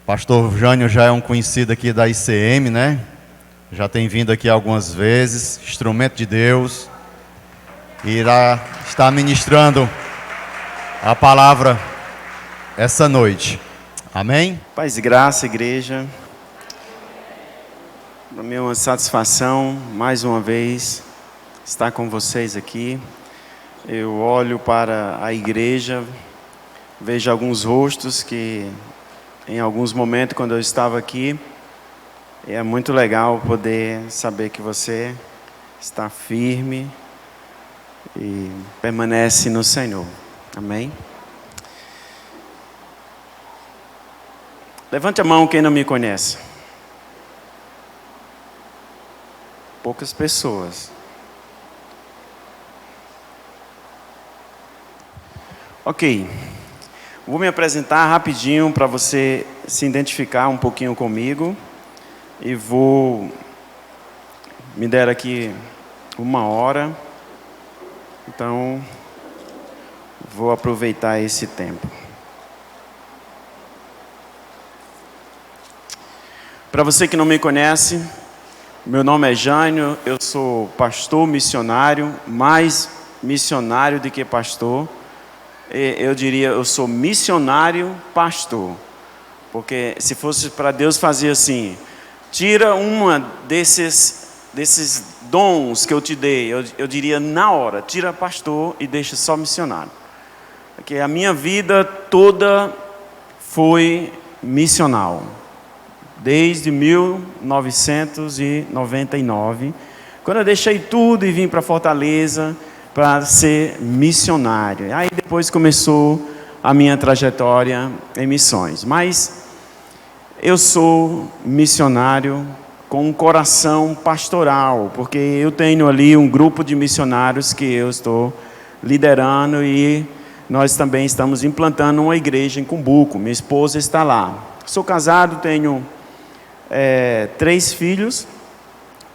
Pastor Jânio já é um conhecido aqui da ICM, né? Já tem vindo aqui algumas vezes, instrumento de Deus. Irá estar ministrando a palavra essa noite. Amém? Paz e graça, igreja. Para mim é uma satisfação, mais uma vez, estar com vocês aqui. Eu olho para a igreja, vejo alguns rostos que, em alguns momentos, quando eu estava aqui, é muito legal poder saber que você está firme e permanece no Senhor. Amém? Levante a mão quem não me conhece. Poucas pessoas. Ok. Vou me apresentar rapidinho para você se identificar um pouquinho comigo. E vou me der aqui 1 hora. Então, vou aproveitar esse tempo. Para você que não me conhece, meu nome é Jânio, eu sou pastor missionário, mais missionário do que pastor. Eu diria, eu sou missionário pastor. Porque se fosse para Deus fazer assim, tira uma desses dons que eu te dei, eu diria na hora, tira pastor e deixa só missionário. Porque a minha vida toda foi missional. Desde 1999, quando eu deixei tudo e vim para Fortaleza para ser missionário. Aí depois começou a minha trajetória em missões. Mas eu sou missionário com um coração pastoral, porque eu tenho ali um grupo de missionários que eu estou liderando e nós também estamos implantando uma igreja em Cumbuco. Minha esposa está lá. Sou casado, tenho 3 filhos,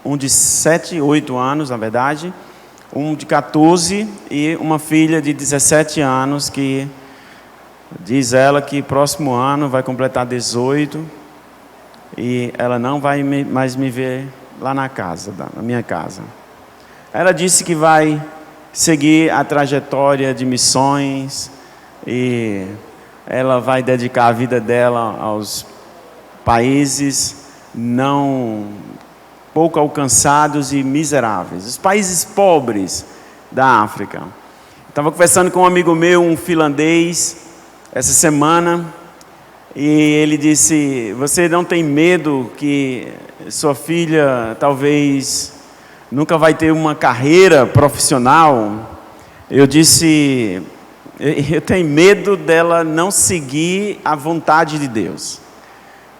um de 7, 8 anos, na verdade, um de 14 e uma filha de 17 anos que diz ela que próximo ano vai completar 18 e ela não vai mais me ver lá na minha casa. Ela disse que vai seguir a trajetória de missões e ela vai dedicar a vida dela aos países pouco alcançados e miseráveis, os países pobres da África. Estava conversando com um amigo meu, um finlandês, essa semana, e ele disse: você não tem medo que sua filha talvez nunca vai ter uma carreira profissional? Eu disse: eu tenho medo dela não seguir a vontade de Deus.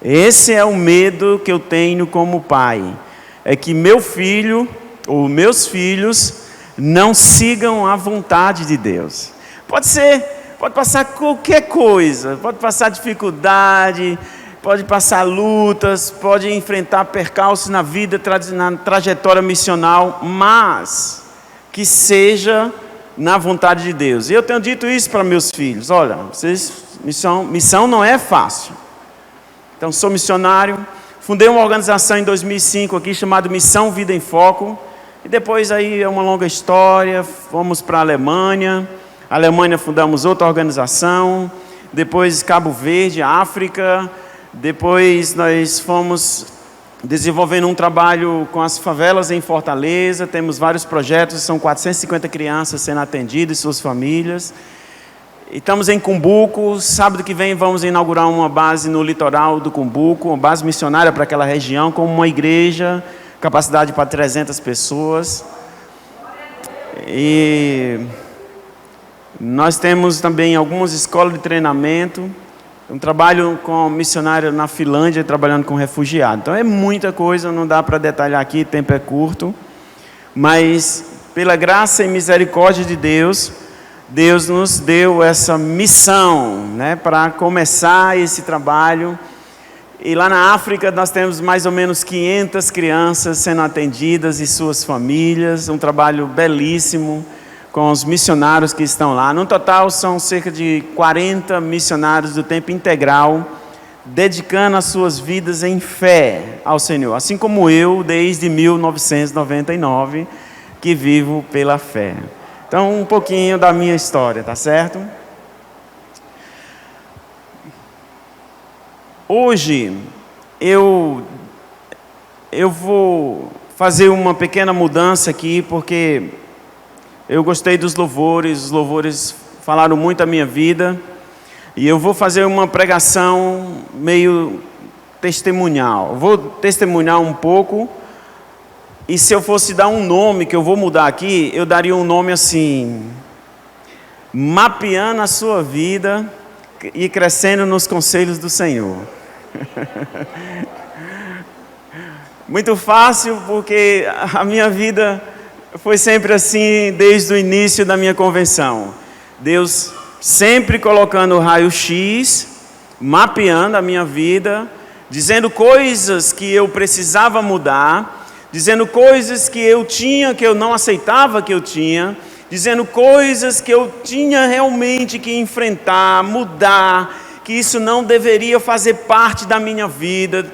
Esse é o medo que eu tenho como pai, é que meu filho ou meus filhos não sigam a vontade de Deus. Pode passar qualquer coisa, pode passar dificuldade, pode passar lutas, pode enfrentar percalços na vida, na trajetória missional, mas que seja na vontade de Deus. E eu tenho dito isso para meus filhos: olha, missão não é fácil. Então, sou missionário, fundei uma organização em 2005 aqui, chamada Missão Vida em Foco, e depois aí é uma longa história, fomos para a Alemanha, fundamos outra organização, depois Cabo Verde, África, depois nós fomos desenvolvendo um trabalho com as favelas em Fortaleza, temos vários projetos, são 450 crianças sendo atendidas e suas famílias. Estamos em Cumbuco, sábado que vem vamos inaugurar uma base no litoral do Cumbuco, uma base missionária para aquela região, com uma igreja, capacidade para 300 pessoas. E nós temos também algumas escolas de treinamento, um trabalho com missionário na Finlândia, trabalhando com refugiados. Então é muita coisa, não dá para detalhar aqui, o tempo é curto, mas pela graça e misericórdia de Deus, Deus nos deu essa missão, né, para começar esse trabalho. E lá na África nós temos mais ou menos 500 crianças sendo atendidas e suas famílias, um trabalho belíssimo, com os missionários que estão lá. No total são cerca de 40 missionários do tempo integral, dedicando as suas vidas em fé ao Senhor. Assim como eu, desde 1999, que vivo pela fé. Então, um pouquinho da minha história, tá certo? Hoje, eu vou fazer uma pequena mudança aqui, porque eu gostei dos louvores, os louvores falaram muito a minha vida, e eu vou fazer uma pregação meio testemunhal. Vou testemunhar um pouco, e se eu fosse dar um nome que eu vou mudar aqui, eu daria um nome assim: mapeando a sua vida e crescendo nos conselhos do Senhor. Muito fácil, porque a minha vida foi sempre assim desde o início da minha convenção. Deus sempre colocando o raio-x, mapeando a minha vida, dizendo coisas que eu precisava mudar, dizendo coisas que eu tinha, que eu não aceitava que eu tinha, dizendo coisas que eu tinha realmente que enfrentar, mudar, que isso não deveria fazer parte da minha vida.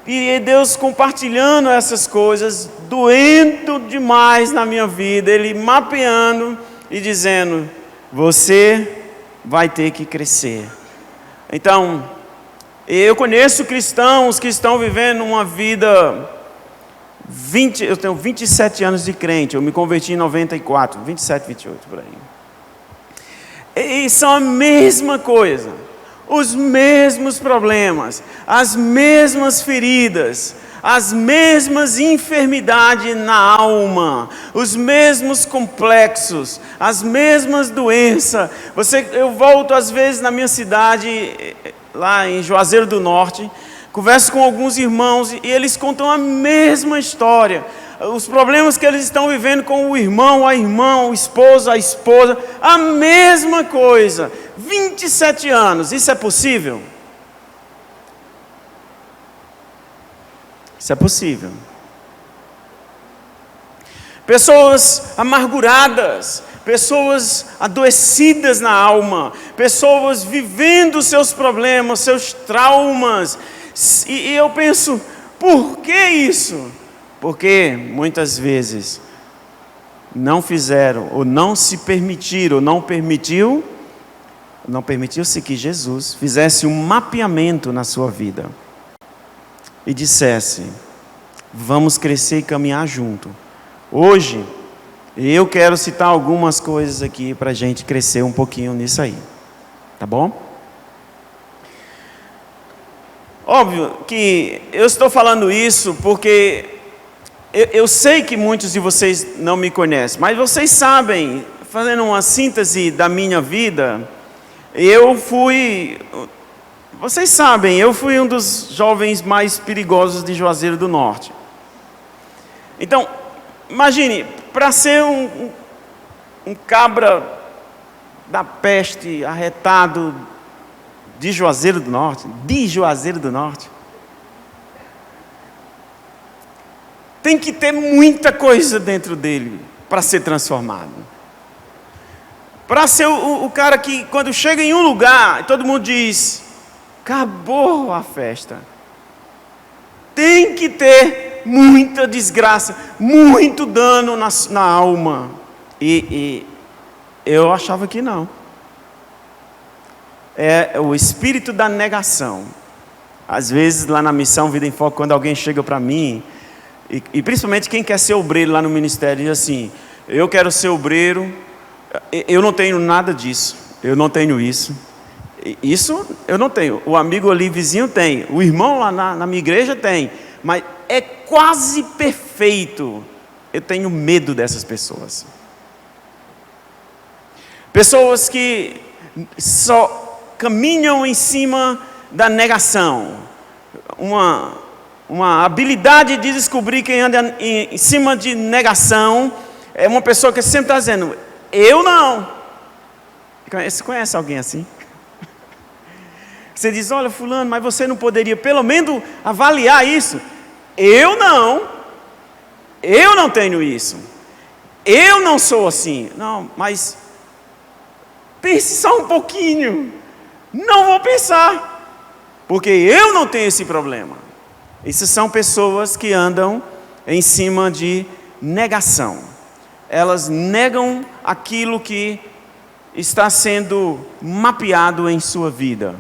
E Deus compartilhando essas coisas, doendo demais na minha vida, Ele mapeando e dizendo: você vai ter que crescer. Então, eu conheço cristãos que estão vivendo uma vida... eu tenho 27 anos de crente, eu me converti em 94, 27, 28 por aí. E são a mesma coisa. Os mesmos problemas, as mesmas feridas, as mesmas enfermidades na alma, os mesmos complexos, as mesmas doenças. Eu volto às vezes na minha cidade, lá em Juazeiro do Norte, converso com alguns irmãos e eles contam a mesma história. Os problemas que eles estão vivendo com o irmão, a irmã, o esposo, a esposa, a mesma coisa. 27 anos, isso é possível? Isso é possível. Pessoas amarguradas, pessoas adoecidas na alma, pessoas vivendo seus problemas, seus traumas. E eu penso, por que isso? Porque muitas vezes não fizeram, ou não se permitiram, ou não permitiu-se que Jesus fizesse um mapeamento na sua vida e dissesse: vamos crescer e caminhar junto. Hoje, eu quero citar algumas coisas aqui para a gente crescer um pouquinho nisso aí, tá bom? Óbvio que eu estou falando isso porque eu sei que muitos de vocês não me conhecem, mas vocês sabem, fazendo uma síntese da minha vida, vocês sabem, eu fui um dos jovens mais perigosos de Juazeiro do Norte. Então, imagine, para ser um cabra da peste arretado de Juazeiro do Norte, tem que ter muita coisa dentro dele para ser transformado. Para ser o cara que, quando chega em um lugar, todo mundo diz: acabou a festa. Tem que ter muita desgraça, muito dano na alma. E eu achava que não. É o espírito da negação. Às vezes lá na missão Vida em Foco, quando alguém chega para mim, e principalmente quem quer ser obreiro lá no ministério, diz assim: eu quero ser obreiro, eu não tenho nada disso, eu não tenho isso. Isso eu não tenho, o amigo ali vizinho tem, o irmão lá na minha igreja tem, mas é quase perfeito. Eu tenho medo dessas pessoas. Pessoas que só caminham em cima da negação, uma habilidade de descobrir quem anda em cima de negação. É uma pessoa que sempre está dizendo: eu não. Você conhece alguém assim? Você diz: olha, fulano, mas você não poderia pelo menos avaliar isso? Eu não tenho isso. Eu não sou assim. Não, mas pense só um pouquinho. Não vou pensar, porque eu não tenho esse problema. Essas são pessoas que andam em cima de negação. Elas negam aquilo que está sendo mapeado em sua vida.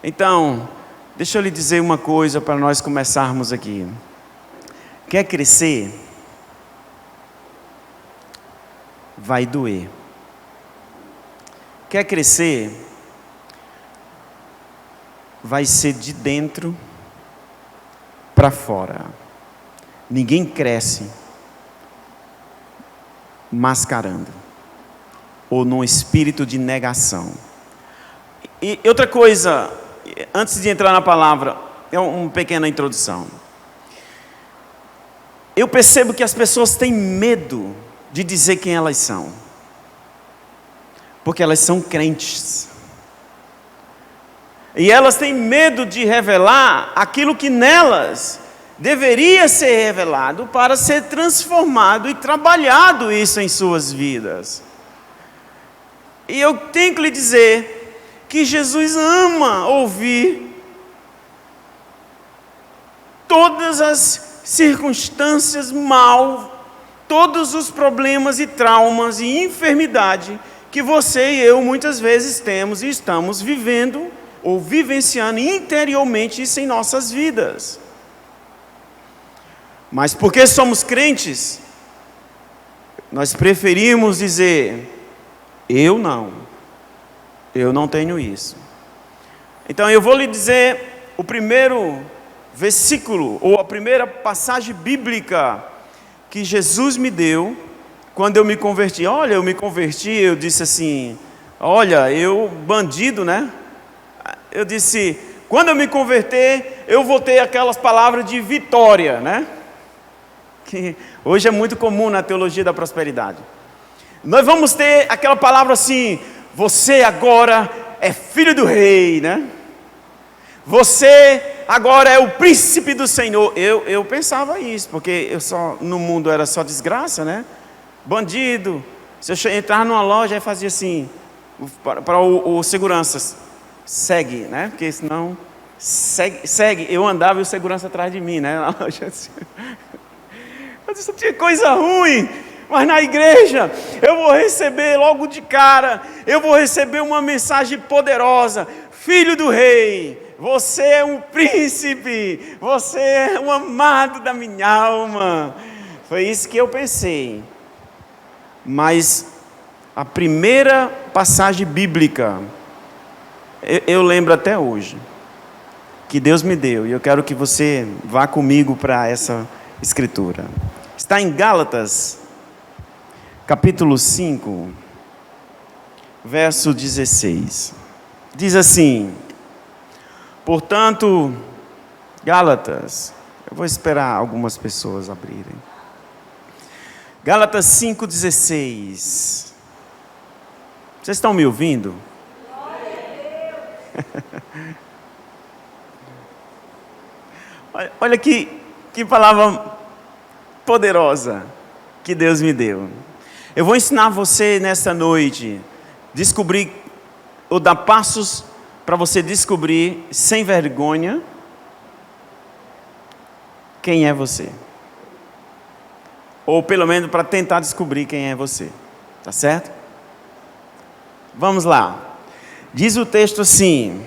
Então, deixa eu lhe dizer uma coisa para nós começarmos aqui. Quer crescer? Vai doer. Quer crescer? Vai ser de dentro para fora. Ninguém cresce mascarando ou num espírito de negação. E outra coisa, antes de entrar na palavra, é uma pequena introdução. Eu percebo que as pessoas têm medo de dizer quem elas são, porque elas são crentes. E elas têm medo de revelar aquilo que nelas deveria ser revelado para ser transformado e trabalhado isso em suas vidas. E eu tenho que lhe dizer que Jesus ama ouvir todas as circunstâncias mal, todos os problemas e traumas e enfermidade que você e eu muitas vezes temos e estamos vivendo ou vivenciando interiormente isso em nossas vidas. Mas porque somos crentes, nós preferimos dizer, eu não tenho isso. Então eu vou lhe dizer o primeiro versículo, ou a primeira passagem bíblica que Jesus me deu, quando eu me converti. Olha, eu me converti, eu disse assim, olha, eu bandido, né? Eu disse, quando eu me converter, eu vou ter aquelas palavras de vitória, né? Que hoje é muito comum na teologia da prosperidade. Nós vamos ter aquela palavra assim, você agora é filho do rei, né? Você agora é o príncipe do Senhor. Eu pensava isso, porque no mundo era só desgraça, né? Bandido. Se eu entrar numa loja, aí fazia assim, para o segurança, segue, né? Porque senão, segue. Eu andava e o segurança atrás de mim, né? Na loja assim. Mas isso tinha coisa ruim. Mas na igreja, eu vou receber logo de cara, eu vou receber uma mensagem poderosa. Filho do rei, você é um príncipe, você é um amado da minha alma. Foi isso que eu pensei. Mas a primeira passagem bíblica, eu lembro até hoje, que Deus me deu, e eu quero que você vá comigo para essa escritura. Está em Gálatas, capítulo 5, verso 16. Diz assim, portanto, Gálatas, eu vou esperar algumas pessoas abrirem. Gálatas 5,16. Vocês estão me ouvindo? Olha que palavra poderosa que Deus me deu. Eu vou ensinar você nesta noite, descobrir, ou dar passos para você descobrir, sem vergonha, quem é você. Ou pelo menos para tentar descobrir quem é você. Tá certo? Vamos lá. Diz o texto assim,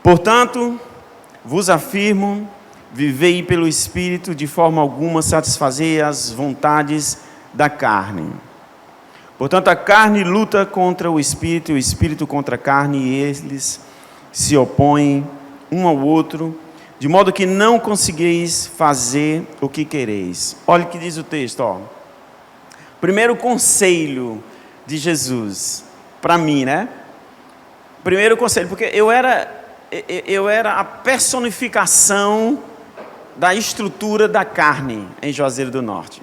portanto, vos afirmo, vivei pelo Espírito, de forma alguma satisfazer as vontades da carne. Portanto, a carne luta contra o Espírito, e o Espírito contra a carne, e eles se opõem um ao outro, de modo que não conseguireis fazer o que quereis. Olha o que diz o texto, ó. Primeiro conselho de Jesus, para mim, né? Primeiro conselho, porque eu era a personificação da estrutura da carne em Juazeiro do Norte.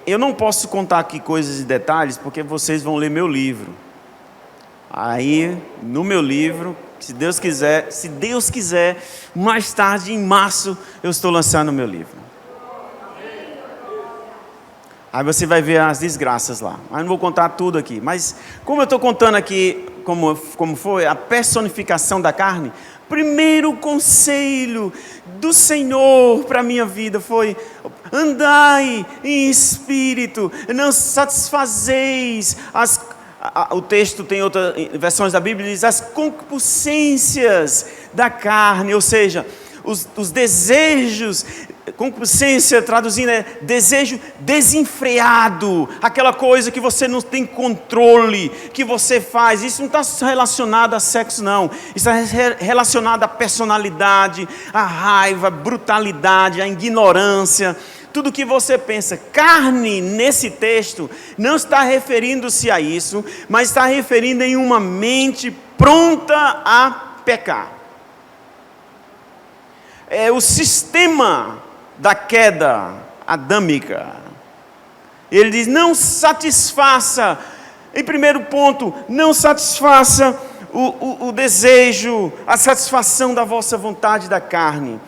Eu não posso contar aqui coisas e detalhes, porque vocês vão ler meu livro. Aí, no meu livro, se Deus quiser, mais tarde, em março, eu estou lançando o meu livro. Aí você vai ver as desgraças lá. Mas não vou contar tudo aqui. Mas como eu estou contando aqui como foi a personificação da carne, primeiro conselho do Senhor para a minha vida foi: andai em espírito, não satisfazeis o texto tem outras versões da Bíblia, diz as concupiscências da carne, ou seja, os desejos. Concupiscência, traduzindo, é desejo desenfreado, aquela coisa que você não tem controle, que você faz. Isso não está relacionado a sexo, não. Isso está relacionado à personalidade, à raiva, à brutalidade, à ignorância. Tudo que você pensa. Carne, nesse texto, não está referindo-se a isso, mas está referindo em uma mente pronta a pecar. É o sistema da queda adâmica. Ele diz: não satisfaça, em primeiro ponto, não satisfaça o desejo, a satisfação da vossa vontade da carne.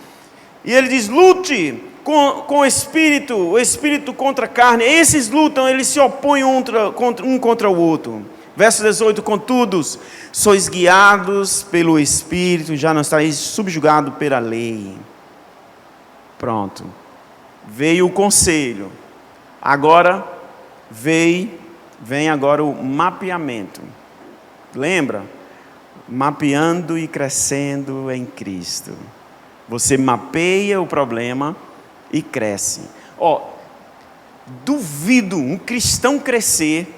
E ele diz: lute com o espírito contra a carne. Esses lutam, eles se opõem um contra o outro. Verso 18: contudo, sois guiados pelo Espírito, já não estáis subjugados pela lei. Pronto, veio o conselho, agora vem agora o mapeamento. Lembra? Mapeando e crescendo em Cristo. Você mapeia o problema e cresce. Duvido um cristão crescer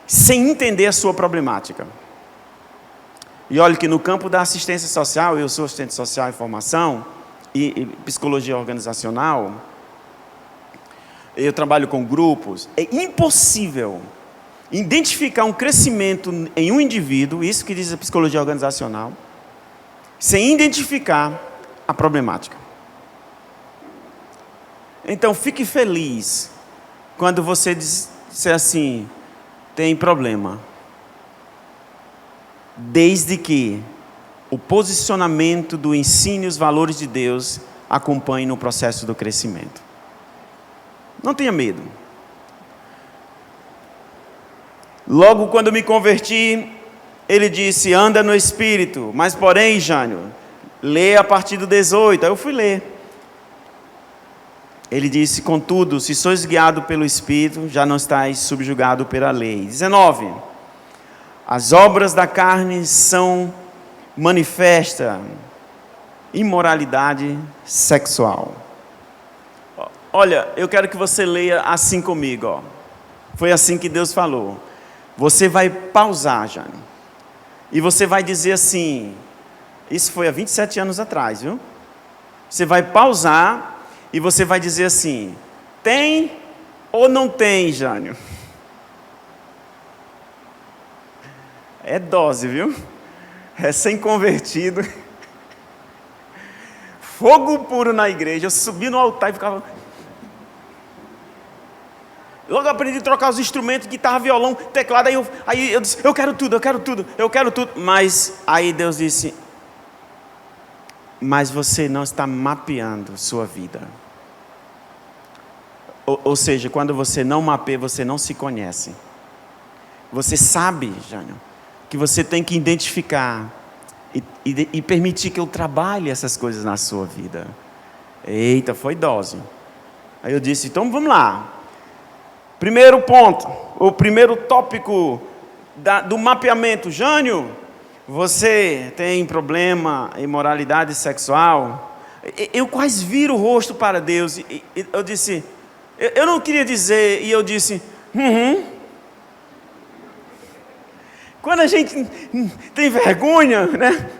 sem entender a sua problemática. E olha que no campo da assistência social, eu sou assistente social em formação, e psicologia organizacional, eu trabalho com grupos, é impossível identificar um crescimento em um indivíduo, isso que diz a psicologia organizacional, sem identificar a problemática. Então fique feliz quando você disser assim: tem problema, desde que o posicionamento do ensino e os valores de Deus acompanhem no processo do crescimento. Não tenha medo. Logo quando me converti, ele disse: anda no Espírito. Mas porém, Jânio, lê a partir do 18. Aí eu fui ler. Ele disse: contudo, se sois guiado pelo Espírito, já não estáis subjugado pela lei. 19. As obras da carne são manifesta imoralidade sexual. Olha, eu quero que você leia assim comigo. Foi assim que Deus falou. Você vai pausar, Jane, e você vai dizer assim, isso foi há 27 anos atrás, viu? Você vai pausar e você vai dizer assim: tem ou não tem, Jânio? É dose, viu? Recém-convertido, fogo puro na igreja. Eu subi no altar e ficava... Logo aprendi a trocar os instrumentos, guitarra, violão, teclado. Aí eu disse: eu quero tudo. Mas aí Deus disse: mas você não está mapeando sua vida. Ou seja, quando você não mapeia, você não se conhece. Você sabe, Jânio, que você tem que identificar e permitir que eu trabalhe essas coisas na sua vida. Eita, foi dose. Aí eu disse: então vamos lá. Primeiro ponto, o primeiro tópico do mapeamento. Jânio, você tem problema, imoralidade sexual? Eu quase viro o rosto para Deus. Eu disse, eu não queria dizer, e eu disse, Quando a gente tem vergonha, né?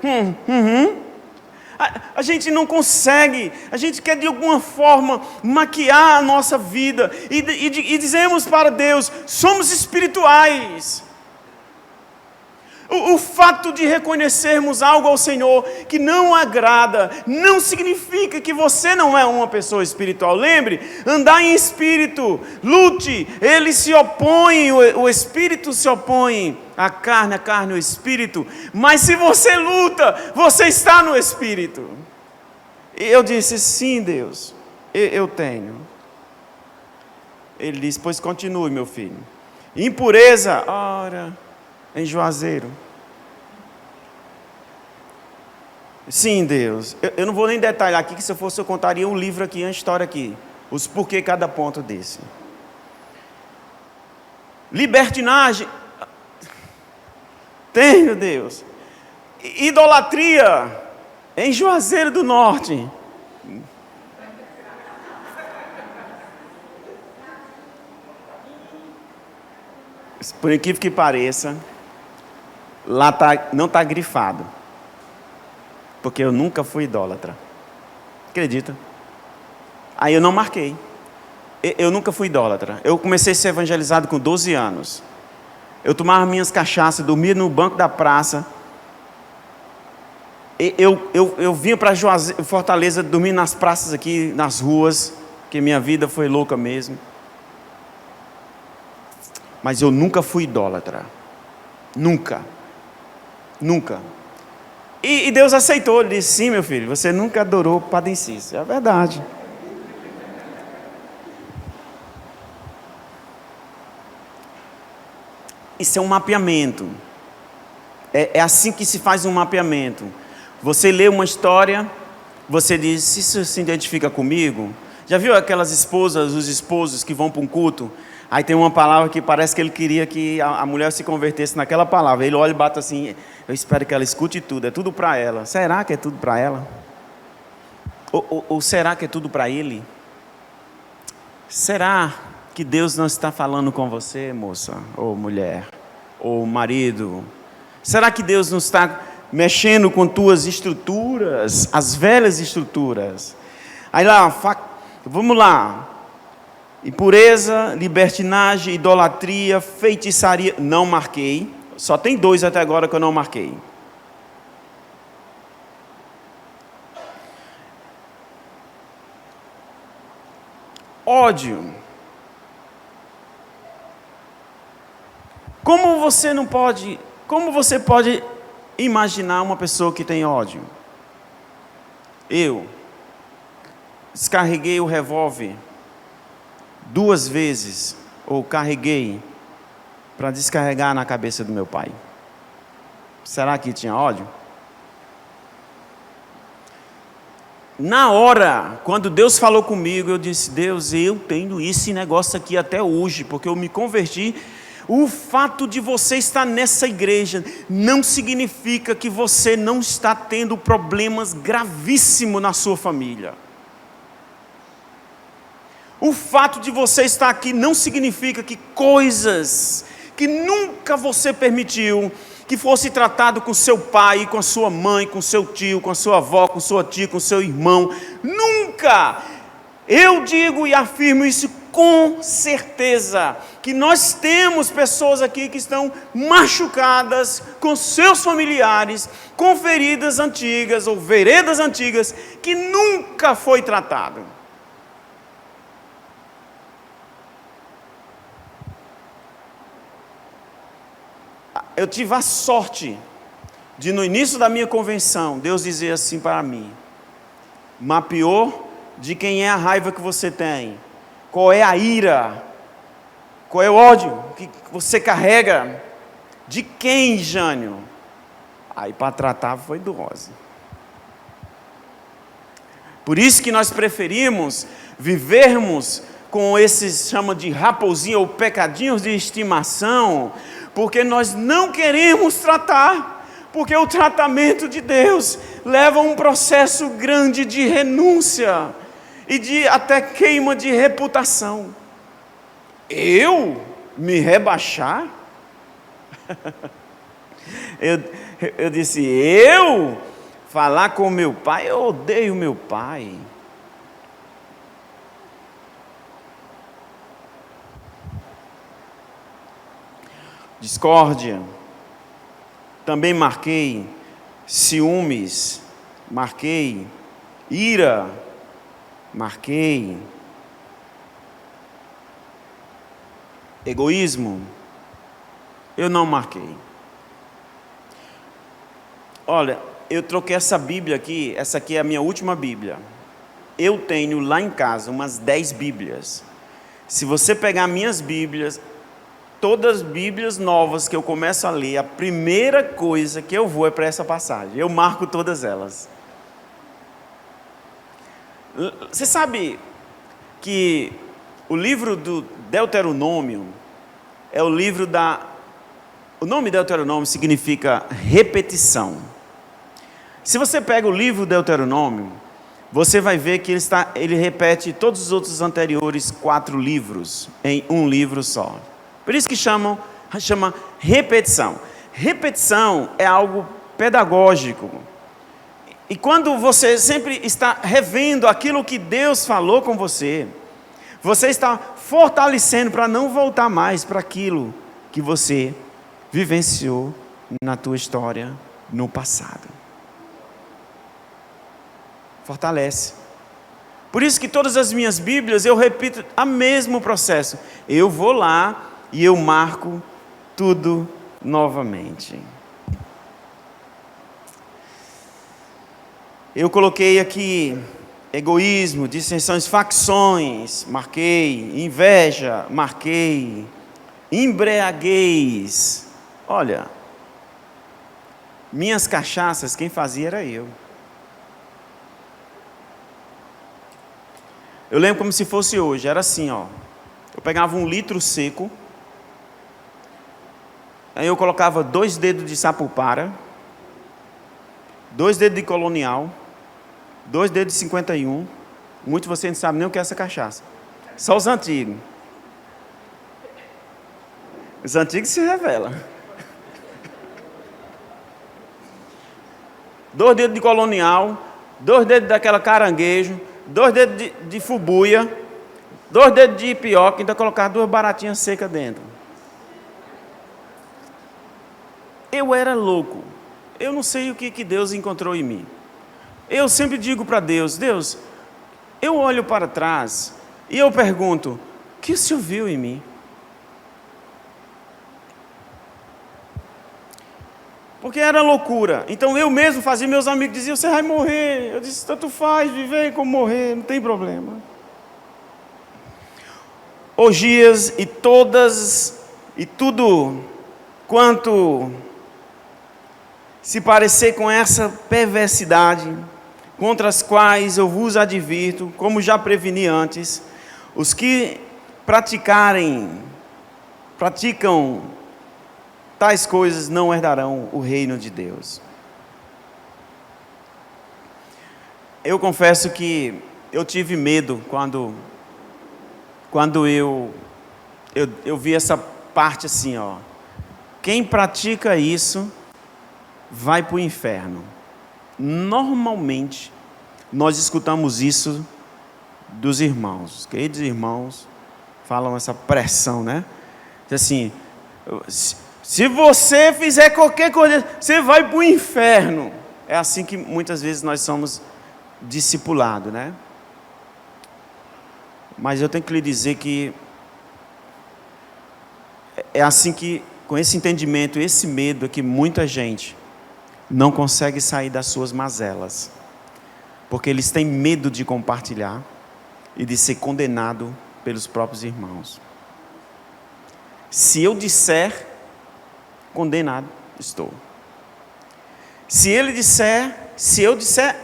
A gente não consegue, a gente quer de alguma forma maquiar a nossa vida e dizemos para Deus: somos espirituais. O fato de reconhecermos algo ao Senhor que não agrada, não significa que você não é uma pessoa espiritual. Lembre, andar em espírito, lute, ele se opõe, o espírito se opõe à carne, o espírito. Mas se você luta, você está no espírito. E eu disse: sim, Deus, eu tenho. Ele disse: pois continue, meu filho. Impureza, ora, em Juazeiro. Sim, Deus. Eu não vou nem detalhar aqui, que se eu fosse eu contaria um livro aqui, uma história aqui. Os porquê cada ponto desse. Libertinagem. Tenho, Deus. Idolatria, em Juazeiro do Norte. Por incrível que pareça, lá não está grifado. Porque eu nunca fui idólatra. Acredita? Aí eu não marquei. Eu nunca fui idólatra. Eu comecei a ser evangelizado com 12 anos. Eu tomava minhas cachaças, dormia no banco da praça. Eu vinha para Fortaleza, dormir nas praças aqui, nas ruas, porque minha vida foi louca mesmo. Mas eu nunca fui idólatra. Nunca. Nunca. E Deus aceitou. Ele disse: sim, meu filho, você nunca adorou Padre Cícero. É verdade. Isso é um mapeamento. É assim que se faz um mapeamento. Você lê uma história, você diz: isso se identifica comigo? Já viu aquelas esposas, os esposos que vão para um culto? Aí tem uma palavra que parece que ele queria que a mulher se convertesse naquela palavra. Ele olha e bate assim: eu espero que ela escute tudo, é tudo para ela. Será que é tudo para ela? Ou será que é tudo para ele? Será que Deus não está falando com você, moça, ou mulher, ou marido? Será que Deus não está mexendo com tuas estruturas, as velhas estruturas? Aí lá, vamos lá. Impureza, libertinagem, idolatria, feitiçaria. Não marquei. Só tem 2 até agora que eu não marquei. Ódio. Como você pode imaginar uma pessoa que tem ódio? Eu descarreguei o revólver 2 vezes, ou carreguei para descarregar na cabeça do meu pai. Será que tinha ódio? Na hora, quando Deus falou comigo, eu disse: Deus, eu tenho esse negócio aqui até hoje, porque eu me converti. O fato de você estar nessa igreja não significa que você não está tendo problemas gravíssimos na sua família. O fato de você estar aqui não significa que coisas que nunca você permitiu que fosse tratado com seu pai, com a sua mãe, com seu tio, com a sua avó, com sua tia, com seu irmão, nunca. Eu digo e afirmo isso com certeza, que nós temos pessoas aqui que estão machucadas com seus familiares, com feridas antigas ou veredas antigas, que nunca foi tratado. Eu tive a sorte de, no início da minha convenção, Deus dizer assim para mim: mapeou de quem é a raiva que você tem, qual é a ira, qual é o ódio que você carrega, de quem, Jânio? Aí para tratar foi dose. Por isso que nós preferimos vivermos com esses, chama de raposinha ou pecadinhos de estimação, porque nós não queremos tratar, porque o tratamento de Deus leva a um processo grande de renúncia e de até queima de reputação. Eu me rebaixar? eu disse: eu falar com meu pai? Eu odeio meu pai. Discórdia, também marquei. Ciúmes, marquei. Ira, marquei. Egoísmo, eu não marquei. Olha, eu troquei essa Bíblia aqui, essa aqui é a minha última Bíblia. Eu tenho lá em casa umas 10 Bíblias. Se você pegar minhas Bíblias, todas as Bíblias novas que eu começo a ler, a primeira coisa que eu vou é para essa passagem. Eu marco todas elas. Você sabe que o livro do Deuteronômio é o livro da... O nome Deuteronômio significa repetição. Se você pega o livro Deuteronômio, você vai ver que ele repete todos os outros anteriores 4 livros em um livro só. Por isso que chama repetição. Repetição é algo pedagógico. E quando você sempre está revendo aquilo que Deus falou com você, você está fortalecendo para não voltar mais para aquilo que você vivenciou na tua história no passado. Fortalece. Por isso que todas as minhas Bíblias eu repito o mesmo processo. Eu vou lá e eu marco tudo novamente. Eu coloquei aqui egoísmo, dissensões, facções, marquei, inveja, marquei, embriaguez. Olha, minhas cachaças, quem fazia era eu. Eu lembro como se fosse hoje, era assim, ó. Eu pegava 1 litro seco, aí eu colocava 2 dedos de sapupara, 2 dedos de colonial, 2 dedos de 51. Muitos de vocês não sabem nem o que é essa cachaça. Só os antigos. Os antigos se revelam. 2 dedos de colonial, 2 dedos daquela caranguejo, 2 dedos de fubuia, 2 dedos de ipioca, ainda colocar 2 baratinhas secas dentro. Eu era louco. Eu não sei o que Deus encontrou em mim. Eu sempre digo para Deus, Deus, eu olho para trás e eu pergunto, o que o Senhor viu em mim? Porque era loucura. Então eu mesmo fazia, meus amigos diziam, você vai morrer. Eu disse, tanto faz, viver como morrer, não tem problema. Orgias e tudo quanto se parecer com essa perversidade, contra as quais eu vos advirto, como já preveni antes, os que praticam tais coisas não herdarão o reino de Deus. Eu confesso que eu tive medo quando eu vi essa parte assim, ó. Quem pratica isso vai para o inferno. Normalmente, nós escutamos isso dos irmãos. Queridos irmãos, falam essa pressão, né? Diz assim, se você fizer qualquer coisa, você vai para o inferno. É assim que muitas vezes nós somos discipulados, né? Mas eu tenho que lhe dizer que é assim que, com esse entendimento, esse medo, é que muita gente não consegue sair das suas mazelas, porque eles têm medo de compartilhar e de ser condenado pelos próprios irmãos. Se eu disser, condenado estou. Se eu disser,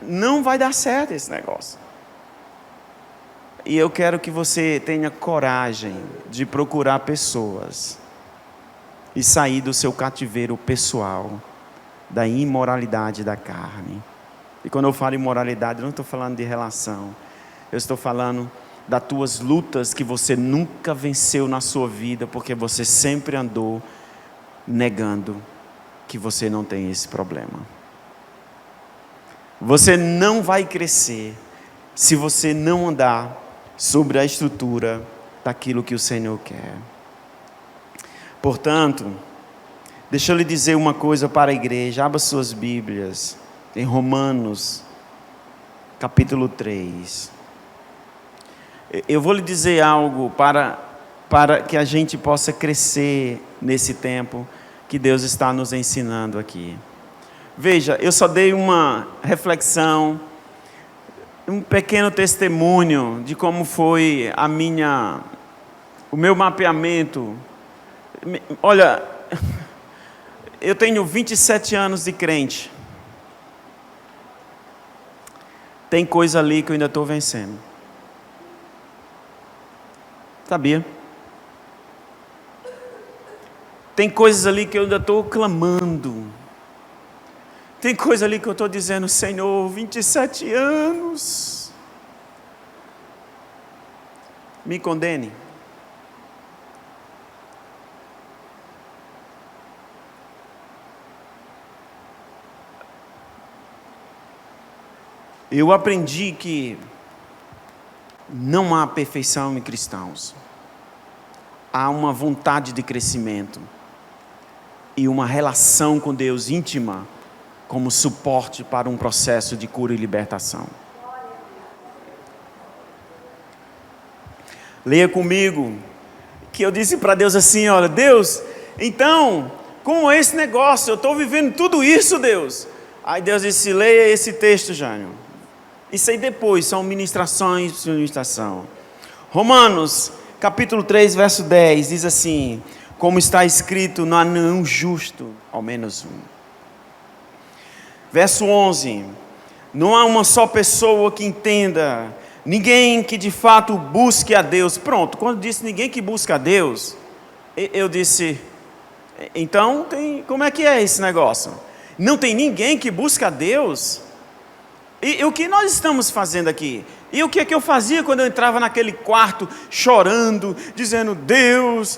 não vai dar certo esse negócio. E eu quero que você tenha coragem de procurar pessoas e sair do seu cativeiro pessoal, da imoralidade da carne. E quando eu falo imoralidade, eu não estou falando de relação. Eu estou falando das tuas lutas que você nunca venceu na sua vida, porque você sempre andou negando que você não tem esse problema. Você não vai crescer se você não andar sobre a estrutura daquilo que o Senhor quer. Portanto, deixa eu lhe dizer uma coisa para a igreja. Abra suas Bíblias em Romanos, capítulo 3. Eu vou lhe dizer algo para que a gente possa crescer nesse tempo que Deus está nos ensinando aqui. Veja, eu só dei uma reflexão um pequeno testemunho de como foi o meu mapeamento. Olha, eu tenho 27 anos de crente. Tem coisa ali que eu ainda estou vencendo. Sabia? Tem coisas ali que eu ainda estou clamando. Tem coisa ali que eu estou dizendo, Senhor, 27 anos. Me condene. Eu aprendi que não há perfeição em cristãos. Há uma vontade de crescimento e uma relação com Deus íntima como suporte para um processo de cura e libertação. Leia comigo que eu disse para Deus assim, olha, Deus, então, como é esse negócio? Eu estou vivendo tudo isso, Deus. Aí Deus disse, leia esse texto, Jânio. Isso aí depois, são ministrações de ministração. Romanos, capítulo 3, verso 10, diz assim, como está escrito, não há nenhum justo, ao menos um. Verso 11, não há uma só pessoa que entenda, ninguém que de fato busque a Deus. Pronto, quando disse ninguém que busca a Deus, eu disse, então, como é que é esse negócio? Não tem ninguém que busca a Deus? E o que nós estamos fazendo aqui? E o que é que eu fazia quando eu entrava naquele quarto chorando, dizendo, Deus,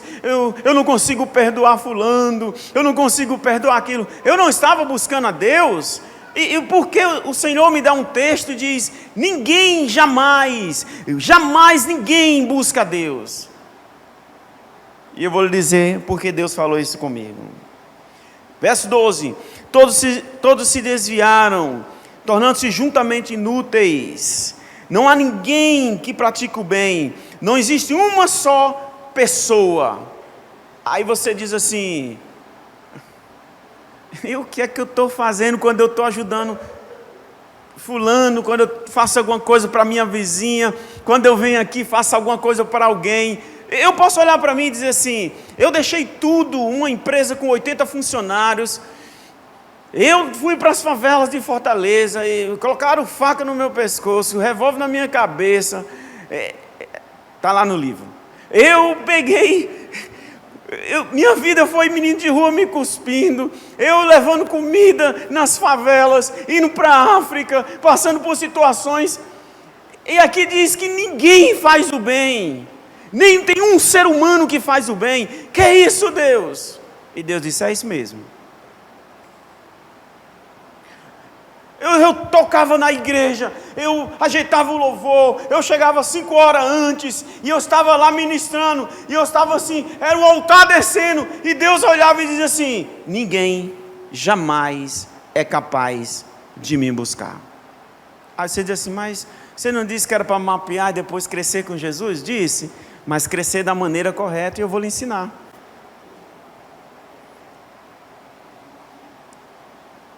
eu não consigo perdoar fulano, eu não consigo perdoar aquilo. Eu não estava buscando a Deus. E por que o Senhor me dá um texto e diz, ninguém jamais ninguém busca a Deus? E eu vou lhe dizer porque Deus falou isso comigo. Verso 12, todos se desviaram, tornando-se juntamente inúteis. Não há ninguém que pratique o bem. Não existe uma só pessoa. Aí você diz assim, e o que é que eu estou fazendo quando eu estou ajudando fulano, quando eu faço alguma coisa para minha vizinha, quando eu venho aqui e faço alguma coisa para alguém? Eu posso olhar para mim e dizer assim, eu deixei tudo, uma empresa com 80 funcionários, eu fui para as favelas de Fortaleza, e colocaram faca no meu pescoço, revólver na minha cabeça, está lá no livro. Eu peguei, minha vida foi menino de rua me cuspindo, eu levando comida nas favelas, indo para a África, passando por situações, e aqui diz que ninguém faz o bem, nem tem um ser humano que faz o bem. Que é isso, Deus? E Deus disse, é isso mesmo. Eu tocava na igreja, eu ajeitava o louvor, eu chegava 5 horas antes, e eu estava lá ministrando, e eu estava assim, era o altar descendo, e Deus olhava e dizia assim, ninguém jamais é capaz de me buscar. Aí você diz assim, mas você não disse que era para mapear e depois crescer com Jesus? Disse, mas crescer da maneira correta e eu vou lhe ensinar.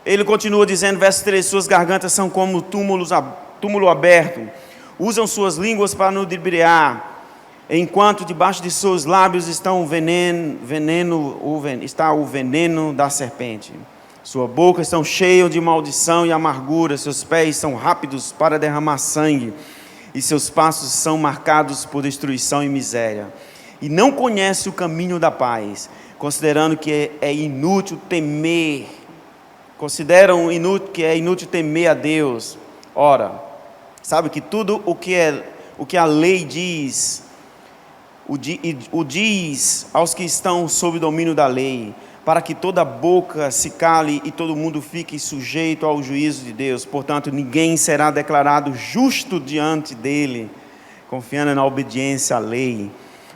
Ele continua dizendo, verso 13, suas gargantas são como túmulo aberto, usam suas línguas para ludibriar, enquanto debaixo de seus lábios está o veneno da serpente. Sua boca está cheia de maldição e amargura, seus pés são rápidos para derramar sangue, e seus passos são marcados por destruição e miséria. E não conhece o caminho da paz, considerando que é inútil temer, que é inútil temer a Deus. Ora, sabe que tudo o que a lei diz, o diz aos que estão sob o domínio da lei, para que toda boca se cale e todo mundo fique sujeito ao juízo de Deus. Portanto, ninguém será declarado justo diante dele, confiando na obediência à lei,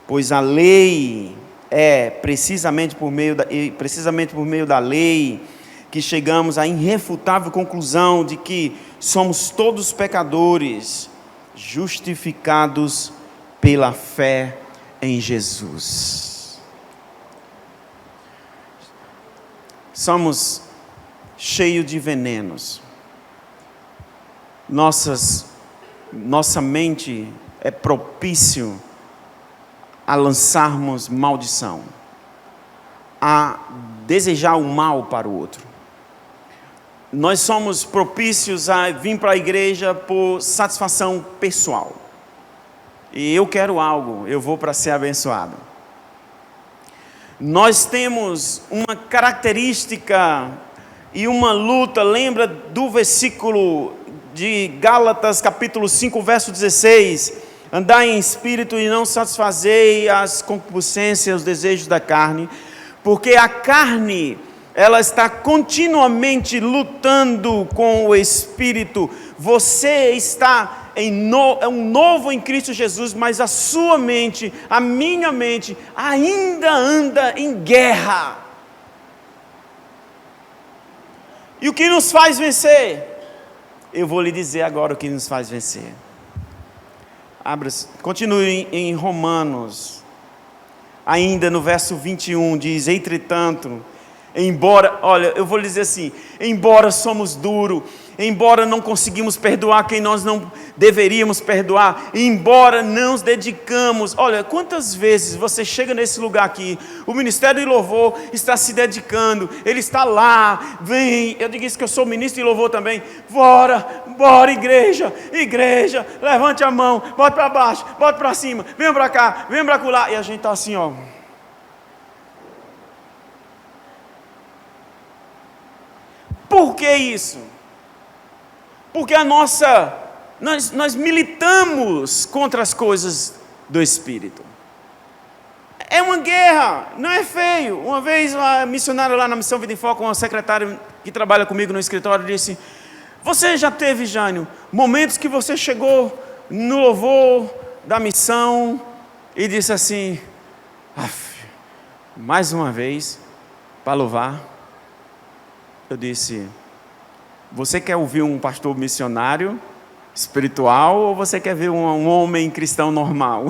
pois a lei é precisamente por meio da lei que chegamos à irrefutável conclusão de que somos todos pecadores, justificados pela fé em Jesus. Somos cheios de venenos. Nossas nossa mente é propício a lançarmos maldição, a desejar o mal para o outro. Nós somos propícios a vir para a igreja por satisfação pessoal. E eu quero algo, eu vou para ser abençoado. Nós temos uma característica e uma luta, lembra do versículo de Gálatas capítulo 5, verso 16, andai em espírito e não satisfazei as concupiscências, os desejos da carne, porque a carne, ela está continuamente lutando com o espírito. Você está é um novo em Cristo Jesus, mas a sua mente, a minha mente, ainda anda em guerra. E o que nos faz vencer? Eu vou lhe dizer agora o que nos faz vencer. Continue em Romanos, ainda no verso 21, diz: entretanto, embora, olha, eu vou lhe dizer assim, embora somos duros, embora não conseguimos perdoar quem nós não deveríamos perdoar, embora não nos dedicamos, olha, quantas vezes você chega nesse lugar aqui, o Ministério de Louvor está se dedicando, ele está lá, vem, eu digo isso que eu sou ministro de louvor também, bora igreja, levante a mão, bota para baixo, bota para cima, vem para cá, vem para lá, e a gente está assim, ó. Por que isso? Porque nós militamos contra as coisas do Espírito. É uma guerra, não é feio. Uma vez a missionária lá na Missão Vida em Foco, uma secretária que trabalha comigo no escritório, disse: você já teve, Jânio, momentos que você chegou no louvor da missão e disse assim: mais uma vez, para louvar? Eu disse: você quer ouvir um pastor missionário espiritual ou você quer ver um homem cristão normal?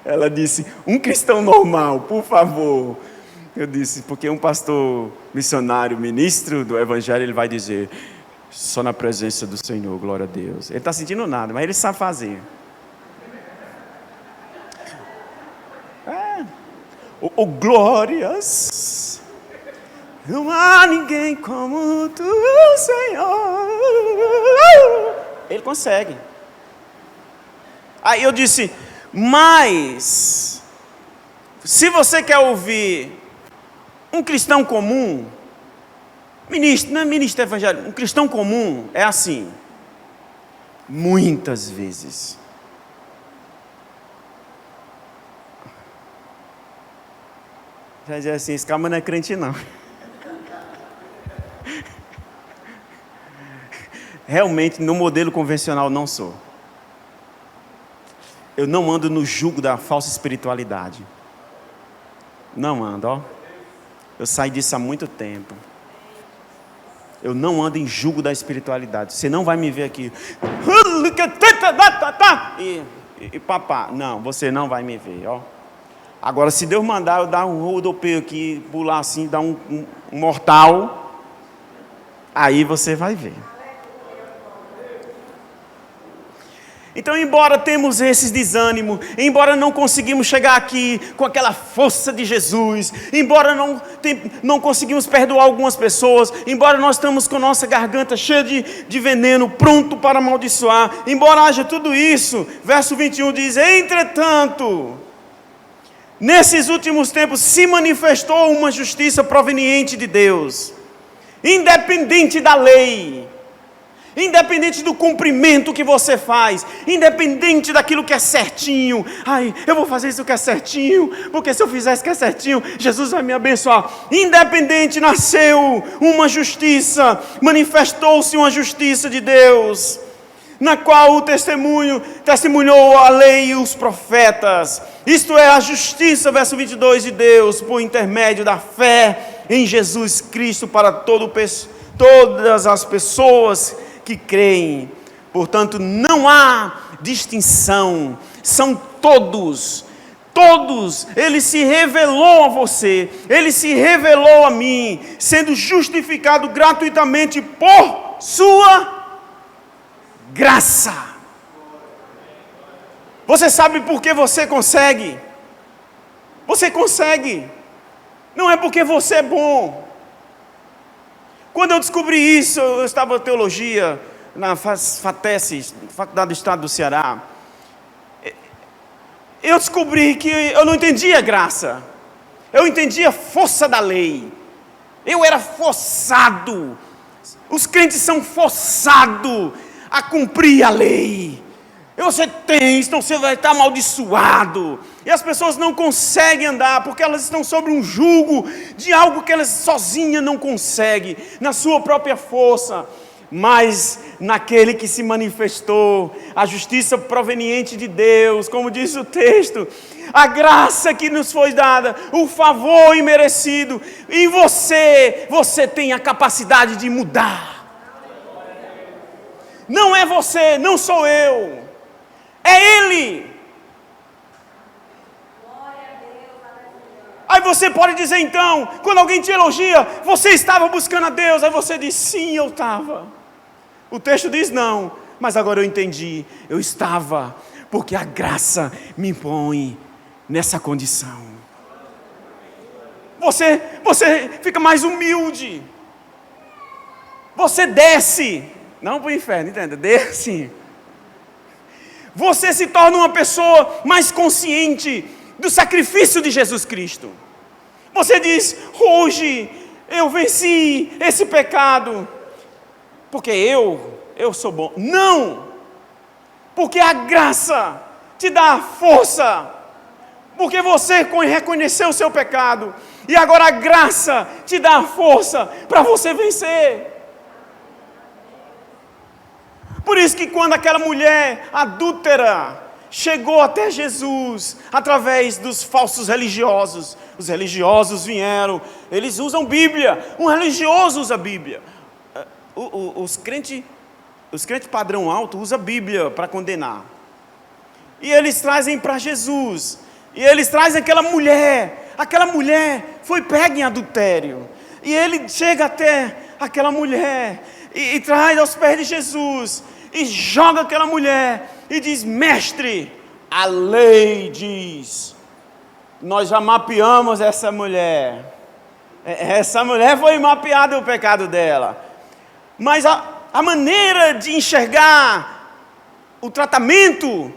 Ela disse: um cristão normal, por favor. Eu disse: porque um pastor missionário, ministro do evangelho, ele vai dizer: só na presença do Senhor, glória a Deus. Ele está sentindo nada, mas ele sabe fazer. Glórias. Não há ninguém como tu, Senhor. Ele consegue. Aí eu disse: mas se você quer ouvir um cristão comum, não é ministro evangélico, um cristão comum é assim. Muitas vezes já dizer assim: esse cara não é crente não. Realmente, no modelo convencional, não sou. Eu não ando no jugo da falsa espiritualidade. Não ando, ó. Eu saí disso há muito tempo. Eu não ando em jugo da espiritualidade. Você não vai me ver aqui. E papá. Não, você não vai me ver, ó. Agora, se Deus mandar eu dar um rodopeio aqui, pular assim, dar um mortal, aí você vai ver. Então, embora temos esses desânimos, embora não conseguimos chegar aqui com aquela força de Jesus, embora não conseguimos perdoar algumas pessoas, embora nós estamos com nossa garganta cheia de veneno, pronto para amaldiçoar, embora haja tudo isso, verso 21 diz: entretanto, nesses últimos tempos se manifestou uma justiça proveniente de Deus, independente da lei, independente do cumprimento que você faz, independente daquilo que é certinho. Eu vou fazer isso que é certinho, porque se eu fizer isso que é certinho, Jesus vai me abençoar. Independente, nasceu uma justiça, manifestou-se uma justiça de Deus, na qual o testemunhou a lei e os profetas. Isto é a justiça, verso 22, de Deus, por intermédio da fé em Jesus Cristo para todas as pessoas que creem. Portanto, não há distinção, são todos, ele se revelou a você, ele se revelou a mim, sendo justificado gratuitamente por sua graça. Você sabe por que você consegue? Você consegue. Não é porque você é bom. Quando eu descobri isso, eu estava em teologia na FATEC, Faculdade do Estado do Ceará. Eu descobri que eu não entendia graça. Eu entendia força da lei. Eu era forçado. Os crentes são forçados a cumprir a lei. Você tem, então você vai estar amaldiçoado. E as pessoas não conseguem andar, porque elas estão sob um jugo de algo que elas sozinhas não conseguem, na sua própria força. Mas naquele que se manifestou, a justiça proveniente de Deus, como diz o texto, a graça que nos foi dada, o favor imerecido, em você tem a capacidade de mudar. Não é você, não sou eu. É Ele. Aí você pode dizer então, quando alguém te elogia, você estava buscando a Deus. Aí você diz, sim, eu estava. O texto diz não, mas agora eu entendi. Eu estava, porque a graça me põe nessa condição. Você fica mais humilde. Você desce, não para o inferno, entenda, desce. Você se torna uma pessoa mais consciente do sacrifício de Jesus Cristo. Você diz, hoje eu venci esse pecado, porque eu sou bom. Não! Porque a graça te dá a força, porque você reconheceu o seu pecado, e agora a graça te dá a força para você vencer. Por isso que quando aquela mulher adúltera chegou até Jesus, através dos falsos religiosos, os religiosos vieram, eles usam Bíblia, um religioso usa Bíblia. Os crentes padrão alto usam Bíblia para condenar. E eles trazem para Jesus, e eles trazem aquela mulher foi pega em adultério. E ele chega até aquela mulher, e traz aos pés de Jesus, e joga aquela mulher, e diz, mestre, a lei diz, nós já mapeamos essa mulher foi mapeado o pecado dela, mas a maneira de enxergar o tratamento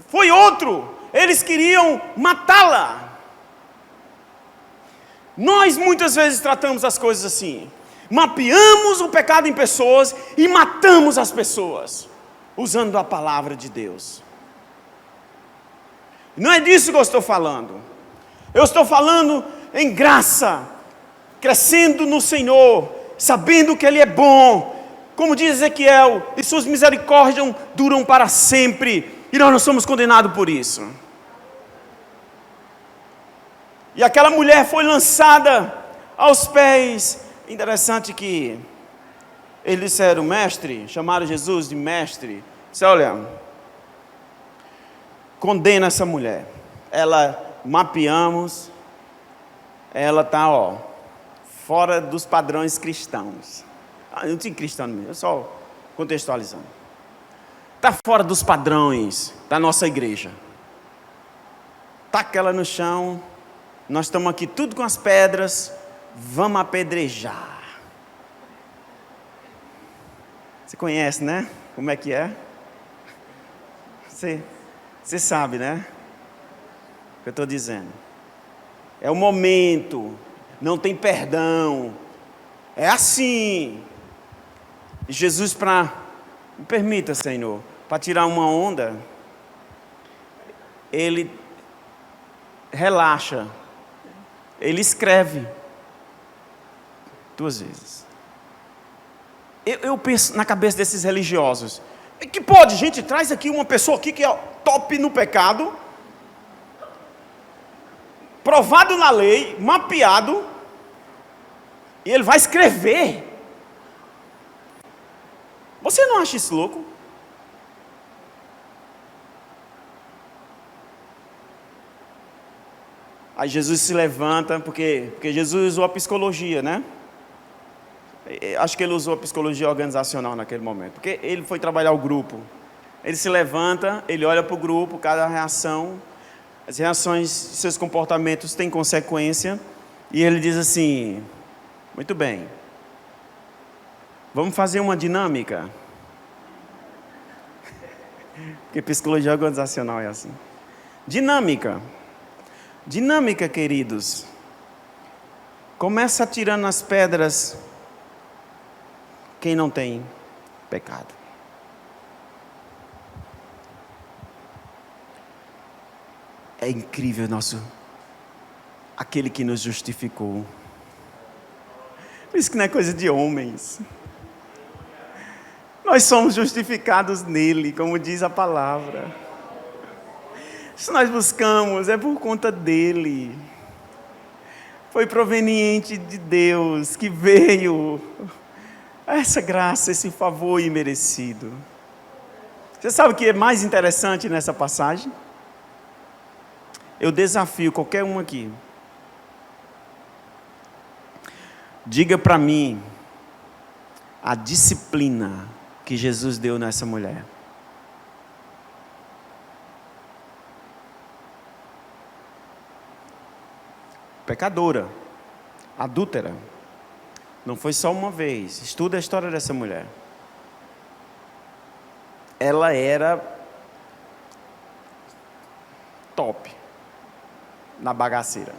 foi outro, eles queriam matá-la. Nós muitas vezes tratamos as coisas assim, mapeamos o pecado em pessoas e matamos as pessoas, usando a palavra de Deus. Não é disso que eu estou falando. Eu estou falando em graça, crescendo no Senhor, sabendo que Ele é bom, como diz Ezequiel, e suas misericórdias duram para sempre, e nós não somos condenados por isso. E aquela mulher foi lançada aos pés. Interessante que eles disseram, mestre, chamaram Jesus de mestre. Disse, olha, condena essa mulher. Ela, mapeamos, ela está, fora dos padrões cristãos. Não tinha cristão mesmo, eu só contextualizando. Está fora dos padrões da nossa igreja. Taca ela no chão, nós estamos aqui tudo com as pedras, vamos apedrejar. Você conhece, né? Como é que é? Você sabe, né? O que eu estou dizendo. É o momento, não tem perdão. É assim. E Jesus, me permita, Senhor, para tirar uma onda, Ele relaxa. Ele escreve 2 vezes. Eu penso na cabeça desses religiosos. Que pode, gente, traz aqui uma pessoa aqui que é top no pecado, provado na lei, mapeado, e ele vai escrever. Você não acha isso louco? Aí Jesus se levanta, porque Jesus usou a psicologia, né? Acho que ele usou a psicologia organizacional naquele momento, porque ele foi trabalhar o grupo. Ele se levanta, ele olha para o grupo, cada reação, as reações, seus comportamentos têm consequência, e ele diz assim: muito bem, vamos fazer uma dinâmica. Porque psicologia organizacional é assim. Dinâmica, queridos. Começa atirando as pedras quem não tem pecado. É incrível aquele que nos justificou. Por isso que não é coisa de homens. Nós somos justificados nele, como diz a palavra. Se nós buscamos, é por conta dele. Foi proveniente de Deus que veio essa graça, esse favor imerecido. Você sabe o que é mais interessante nessa passagem? Eu desafio qualquer um aqui. Diga para mim a disciplina que Jesus deu nessa mulher. Pecadora, adúltera. Não foi só uma vez. Estuda a história dessa mulher. Ela era top na bagaceira.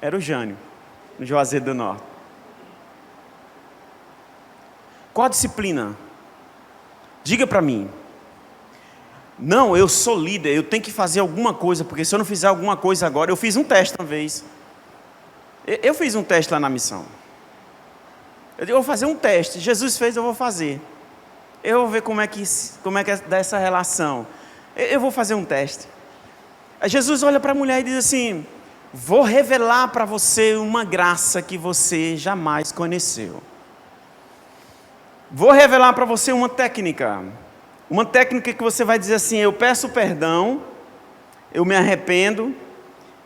Era o Jânio, no Juazeiro do Norte. Qual a disciplina? Diga para mim. Não, eu sou líder, eu tenho que fazer alguma coisa, porque se eu não fizer alguma coisa agora, eu fiz um teste uma vez. Eu fiz um teste lá na missão. Eu digo, eu vou fazer um teste. Jesus fez, eu vou fazer. Eu vou ver como é que dá essa relação. Eu vou fazer um teste. Aí Jesus olha para a mulher e diz assim: vou revelar para você uma graça que você jamais conheceu. Vou revelar para você uma técnica. Uma técnica que você vai dizer assim: eu peço perdão, eu me arrependo,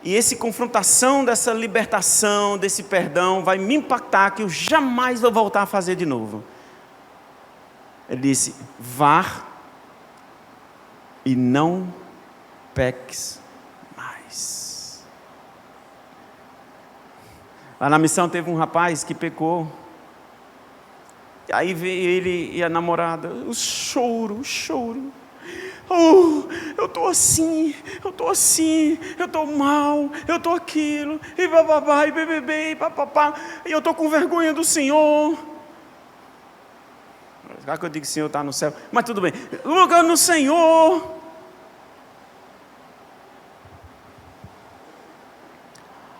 e essa confrontação dessa libertação, desse perdão, vai me impactar que eu jamais vou voltar a fazer de novo. Ele disse: vá e não peques mais. Lá na missão teve um rapaz que pecou. Aí veio ele e a namorada, o choro. Oh, eu estou assim, eu estou mal, eu estou aquilo, e bababá, e bebê, e papapá, e eu estou com vergonha do Senhor. Claro que eu digo que o Senhor está no céu, mas tudo bem, lugar no Senhor.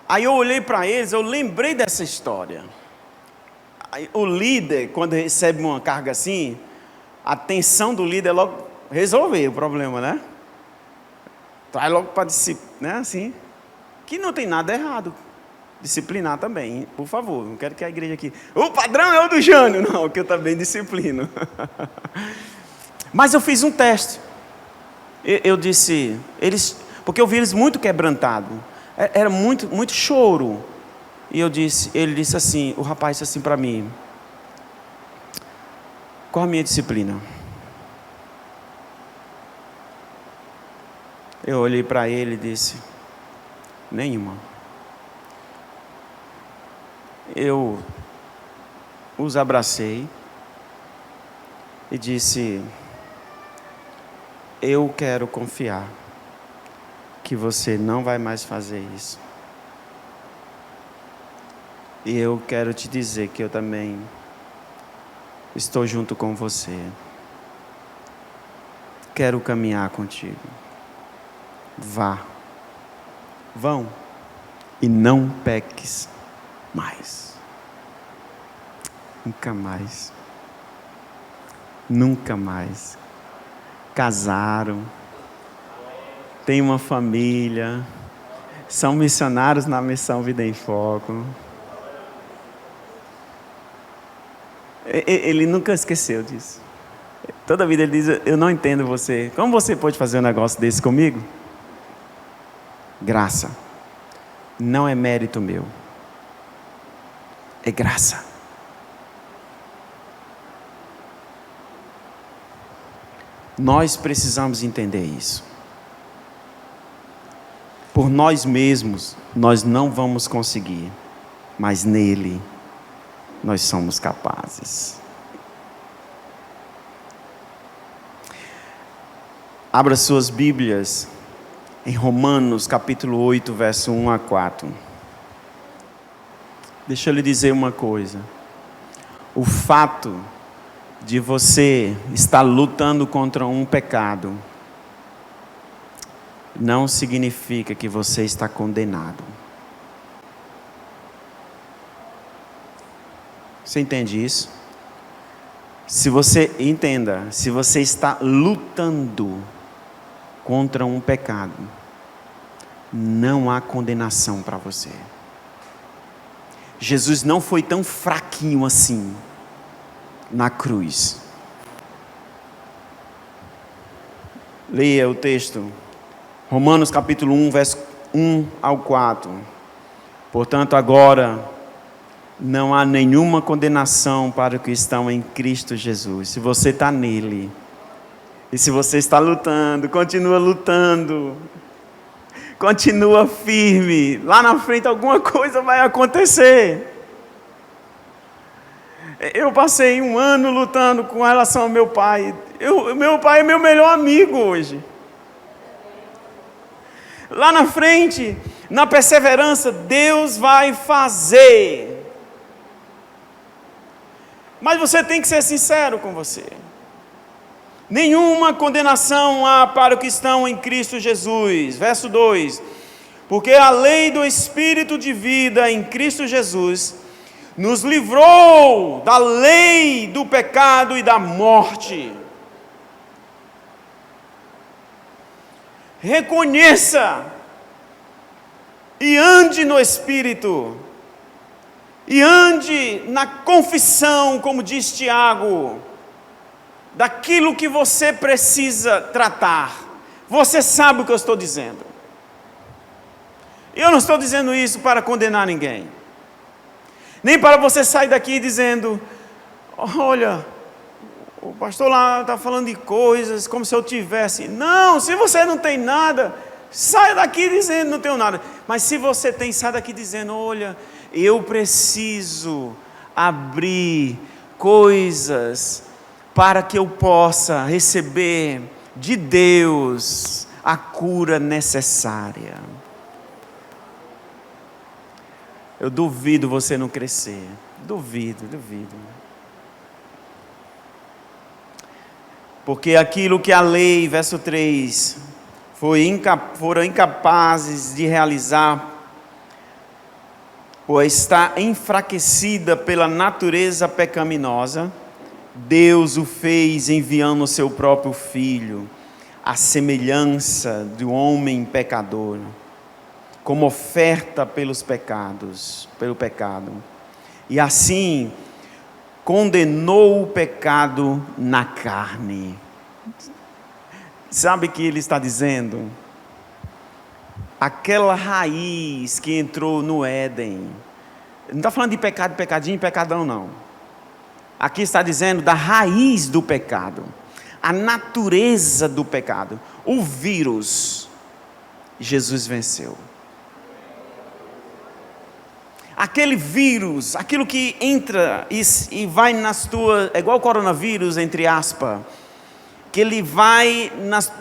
Aí eu olhei para eles, eu lembrei dessa história. O líder, quando recebe uma carga assim, a tensão do líder é logo resolver o problema, né? Traz logo para disciplinar, né? Assim, que não tem nada errado. Disciplinar também, por favor. Não quero que a igreja aqui, o padrão é o do Jânio, não, que eu também disciplino. Mas eu fiz um teste. Eu disse, porque eu vi eles muito quebrantados. Era muito choro. E ele disse assim, o rapaz disse assim para mim: qual a minha disciplina? Eu olhei para ele e disse: nenhuma. Eu os abracei e disse: eu quero confiar que você não vai mais fazer isso. E eu quero te dizer que eu também estou junto com você. Quero caminhar contigo. Vão e não peques mais. Nunca mais. Nunca mais. Casaram. Tem uma família. São missionários na missão Vida em Foco. Ele nunca esqueceu disso. Toda vida ele diz: eu não entendo você. Como você pode fazer um negócio desse comigo? Graça. Não é mérito meu. é graça. Nós precisamos entender isso. Por nós mesmos, nós não vamos conseguir, mas nele, nós somos capazes. Abra suas Bíblias em Romanos capítulo 8, verso 1 a 4. Deixa eu lhe dizer uma coisa. O fato de você estar lutando contra um pecado não significa que você está condenado. Você entende isso? Se você está lutando contra um pecado, não há condenação para você. Jesus não foi tão fraquinho assim na cruz. Leia o texto. Romanos capítulo 1, verso 1 ao 4. Portanto, agora não há nenhuma condenação para os que estão em Cristo Jesus. Se você está nele, e se você está lutando, continua firme. Lá na frente alguma coisa vai acontecer. Eu passei 1 ano lutando com relação ao meu pai. Meu pai é meu melhor amigo hoje. Lá na frente, na perseverança, Deus vai fazer. Mas você tem que ser sincero com você. Nenhuma condenação há para os que estão em Cristo Jesus. Verso 2. Porque a lei do Espírito de vida em Cristo Jesus nos livrou da lei do pecado e da morte. Reconheça e ande no Espírito. E ande na confissão, como diz Tiago, daquilo que você precisa tratar. Você sabe o que eu estou dizendo. Eu não estou dizendo isso para condenar ninguém. Nem para você sair daqui dizendo: olha, o pastor lá está falando de coisas como se eu tivesse. Não, se você não tem nada, saia daqui dizendo: não tenho nada. Mas se você tem, sai daqui dizendo: olha, eu preciso abrir coisas para que eu possa receber de Deus a cura necessária. Eu duvido você não crescer. Duvido. Porque aquilo que a lei, verso 3, foram incapazes de realizar, pois está enfraquecida pela natureza pecaminosa, Deus o fez enviando o seu próprio Filho, à semelhança do homem pecador, como oferta pelo pecado. E assim, condenou o pecado na carne. Sabe o que ele está dizendo? Aquela raiz que entrou no Éden. Não está falando de pecado, pecadinho, pecadão, não. Aqui está dizendo da raiz do pecado. A natureza do pecado. O vírus. Jesus venceu. Aquele vírus, aquilo que entra e vai nas tuas... É igual o coronavírus, entre aspas. Que ele vai nas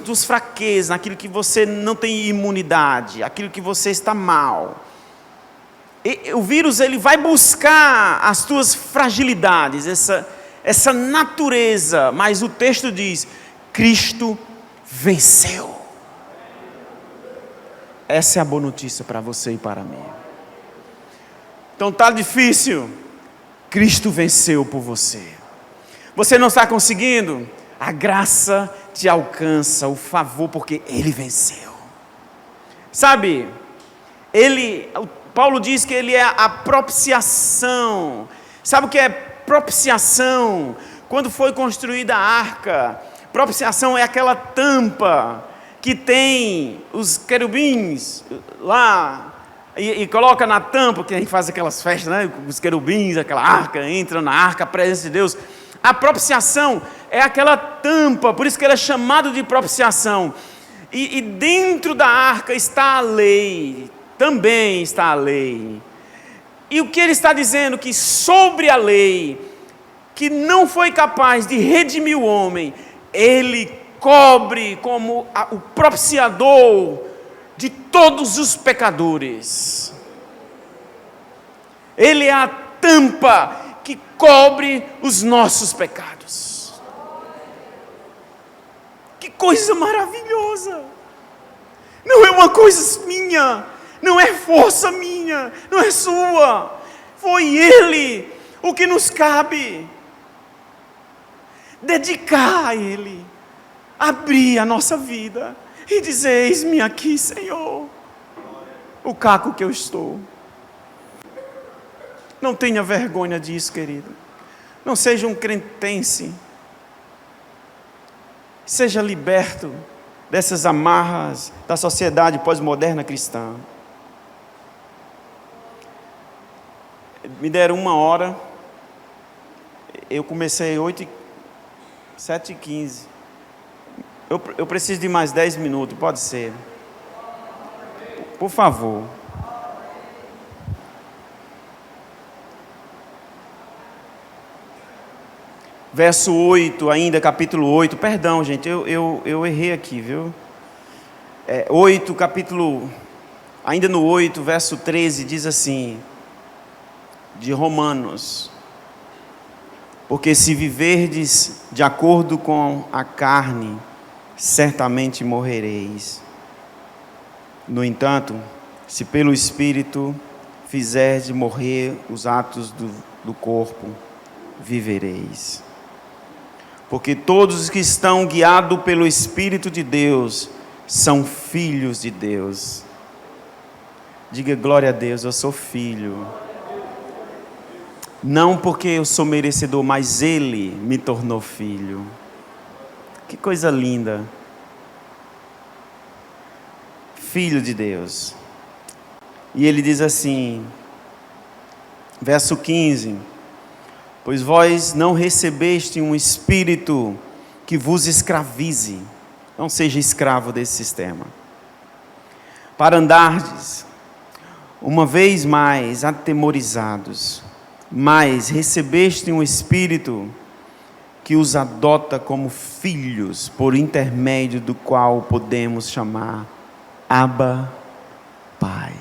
tuas fraquezas, naquilo que você não tem imunidade, aquilo que você está mal. E o vírus, ele vai buscar as tuas fragilidades, essa natureza, mas o texto diz: Cristo venceu. Essa é a boa notícia para você e para mim. Então está difícil, Cristo venceu por você. Você não está conseguindo? A graça te alcança, o favor, porque Ele venceu. Sabe, Paulo diz que Ele é a propiciação. Sabe o que é propiciação? Quando foi construída a arca, propiciação é aquela tampa que tem os querubins lá e coloca na tampa, que a gente faz aquelas festas, né? Os querubins, aquela arca, entra na arca, a presença de Deus. A propiciação é aquela tampa, por isso que ela é chamada de propiciação. E dentro da arca está a lei, também está a lei. E o que ele está dizendo? Que sobre a lei, que não foi capaz de redimir o homem, ele cobre como o propiciador de todos os pecadores. Ele é a tampa que cobre os nossos pecados. Que coisa maravilhosa! Não é uma coisa minha, não é força minha, não é sua. Foi Ele o que nos cabe. Dedicar a Ele, abrir a nossa vida e dizer: eis-me aqui, Senhor, o caco que eu estou. Não tenha vergonha disso, querido. Não seja um cretense. Seja liberto dessas amarras da sociedade pós-moderna cristã. Me deram 1 hora. Eu comecei 7h15. Eu preciso de mais 10 minutos, pode ser? Por favor. Verso 8, ainda, capítulo 8. Perdão, gente, eu errei aqui, viu? 8, capítulo... Ainda no 8, verso 13, diz assim... De Romanos... Porque se viverdes de acordo com a carne, certamente morrereis. No entanto, se pelo Espírito fizerdes morrer os atos do corpo, vivereis. Porque todos os que estão guiados pelo Espírito de Deus são filhos de Deus. Diga glória a Deus, eu sou filho. Não porque eu sou merecedor, mas Ele me tornou filho. Que coisa linda. Filho de Deus. E ele diz assim, verso 15: Pois vós não recebeste um espírito que vos escravize, não seja escravo desse sistema, para andardes, uma vez mais, atemorizados, mas recebeste um espírito que os adota como filhos, por intermédio do qual podemos chamar Abba, Pai.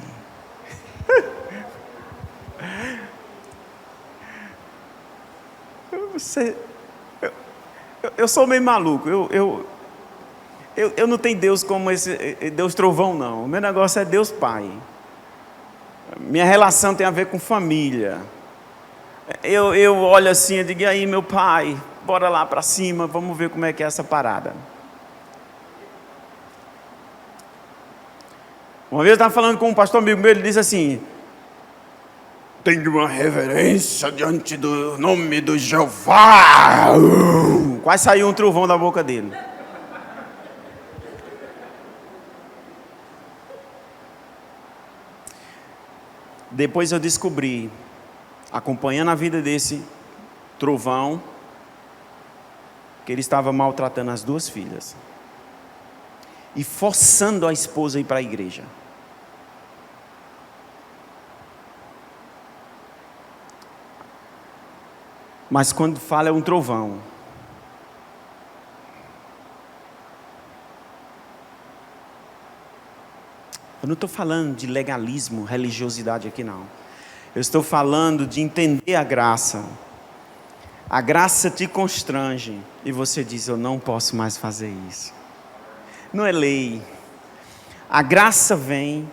Eu sou meio maluco, eu não tenho Deus como esse Deus trovão, não. O meu negócio é Deus Pai. Minha relação tem a ver com família. Eu olho assim e digo: e aí, meu pai, bora lá para cima, vamos ver como é que é essa parada. Uma vez eu estava falando com um pastor amigo meu, ele disse assim: tenho uma reverência diante do nome do Jeová. Quase saiu um trovão da boca dele. Depois eu descobri, acompanhando a vida desse trovão, que ele estava maltratando as 2 filhas e forçando a esposa a ir para a igreja. Mas quando fala é um trovão. Eu não estou falando de legalismo, religiosidade aqui não. Eu estou falando de entender a graça. A graça te constrange e você diz: eu não posso mais fazer isso. Não é lei. A graça vem,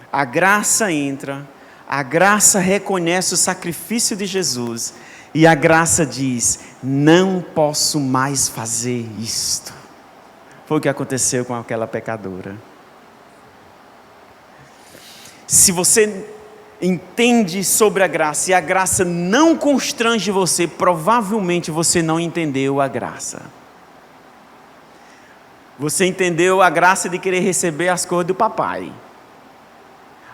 a graça entra, a graça reconhece o sacrifício de Jesus e a graça diz: não posso mais fazer isto. Foi o que aconteceu com aquela pecadora. Se você entende sobre a graça e a graça não constrange você, provavelmente você não entendeu a graça. Você entendeu a graça de querer receber as coisas do papai.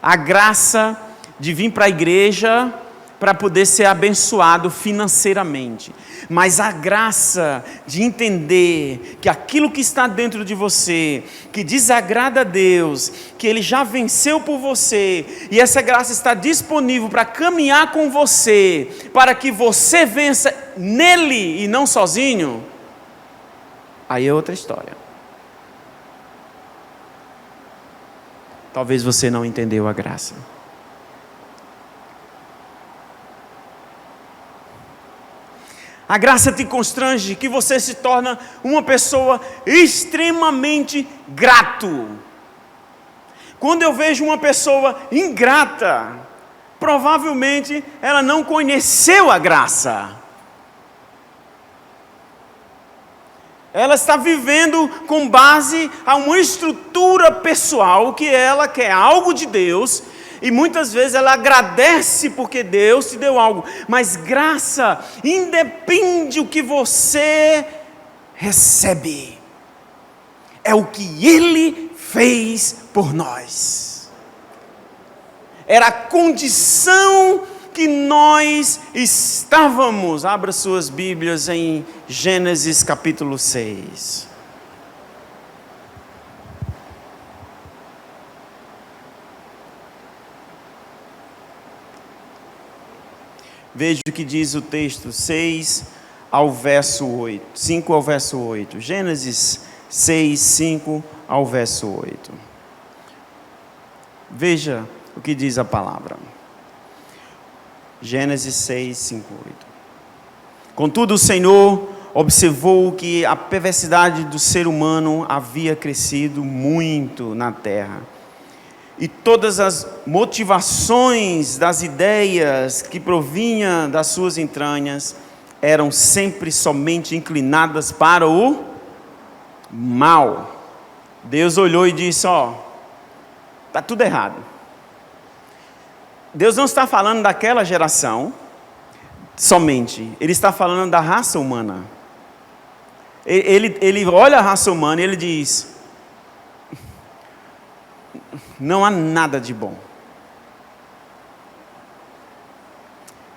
a graça de vir para a igreja para poder ser abençoado financeiramente, mas a graça de entender que aquilo que está dentro de você, que desagrada a Deus, que Ele já venceu por você, e essa graça está disponível para caminhar com você, para que você vença nele e não sozinho, aí é outra história. Talvez você não entendeu a graça. A graça te constrange, que você se torna uma pessoa extremamente grato. Quando eu vejo uma pessoa ingrata, provavelmente ela não conheceu a graça. Ela está vivendo com base a uma estrutura pessoal que ela quer algo de Deus. E muitas vezes ela agradece porque Deus te deu algo. Mas graça independe o que você recebe. É o que Ele fez por nós. Era a condição que nós estávamos. Abra suas Bíblias em Gênesis capítulo 6. Veja o que diz o texto 6 ao verso 8, 5 ao verso 8. Gênesis 6, 5 ao verso 8. Veja o que diz a palavra. Gênesis 6, 5, 8. Contudo, o Senhor observou que a perversidade do ser humano havia crescido muito na terra. E todas as motivações das ideias que provinham das suas entranhas eram sempre somente inclinadas para o mal. Deus olhou e disse: está tudo errado. Deus não está falando daquela geração somente, Ele está falando da raça humana. Ele olha a raça humana e Ele diz: não há nada de bom.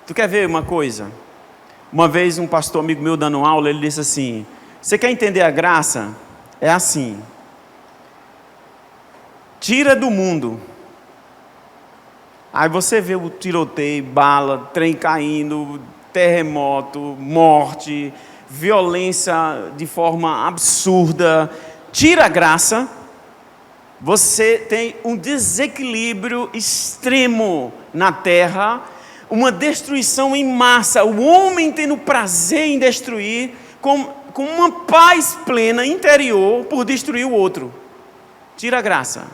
Tu quer ver uma coisa? Uma vez um pastor amigo meu dando aula, ele disse assim: você quer entender a graça? É assim. Tira do mundo. Aí você vê o tiroteio, bala, trem caindo, terremoto, morte, violência de forma absurda. Tira a graça. Você tem um desequilíbrio extremo na terra, uma destruição em massa, o homem tendo prazer em destruir, com uma paz plena interior por destruir o outro. Tira a graça.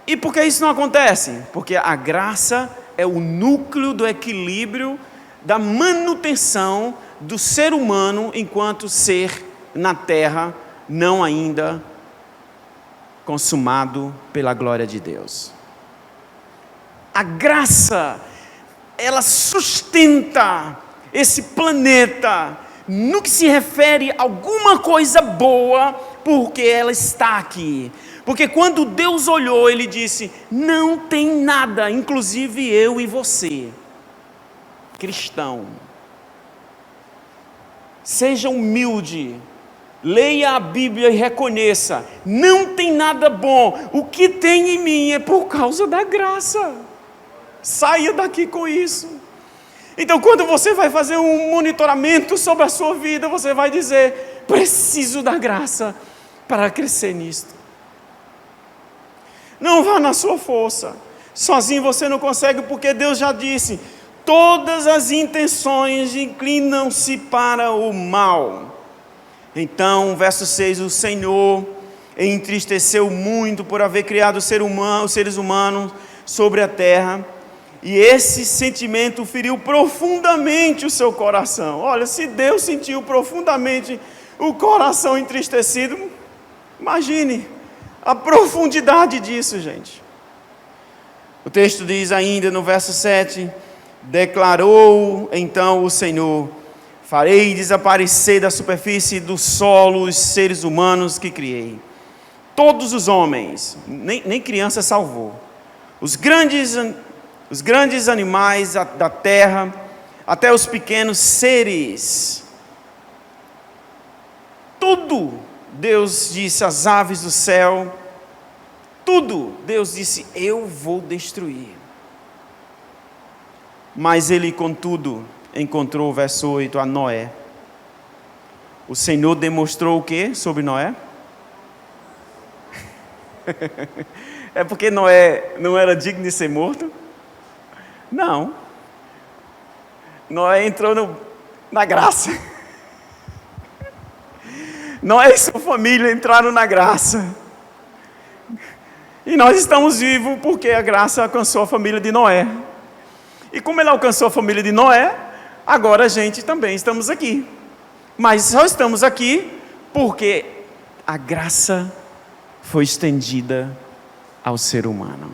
E por que isso não acontece? Porque a graça é o núcleo do equilíbrio, da manutenção do ser humano enquanto ser na terra, não ainda consumado pela glória de Deus. A graça, ela sustenta esse planeta no que se refere a alguma coisa boa, porque ela está aqui. Porque quando Deus olhou, Ele disse: não tem nada, inclusive eu e você, cristão. Seja humilde. Leia a Bíblia e reconheça: não tem nada bom, o que tem em mim é por causa da graça. Saia daqui com isso. Então, quando você vai fazer um monitoramento sobre a sua vida, você vai dizer: preciso da graça para crescer nisto. Não vá na sua força, sozinho você não consegue, porque Deus já disse: todas as intenções inclinam-se para o mal. Então, verso 6, o Senhor entristeceu muito por haver criado os seres humanos sobre a terra, e esse sentimento feriu profundamente o seu coração. Olha, se Deus sentiu profundamente o coração entristecido, imagine a profundidade disso, gente. O texto diz ainda no verso 7, declarou então o Senhor: farei desaparecer da superfície do solo os seres humanos que criei. Todos os homens, nem criança salvou. os grandes animais da terra, até os pequenos seres. Tudo, Deus disse, as aves do céu, tudo, Deus disse, eu vou destruir. Mas ele, contudo, encontrou, verso 8, a Noé. O Senhor demonstrou o que sobre Noé? É porque Noé não era digno de ser morto? Não. Noé entrou na graça. Noé e sua família entraram na graça. E nós estamos vivos porque a graça alcançou a família de Noé. E como ele alcançou a família de Noé, agora a gente também estamos aqui. Mas só estamos aqui porque a graça foi estendida ao ser humano.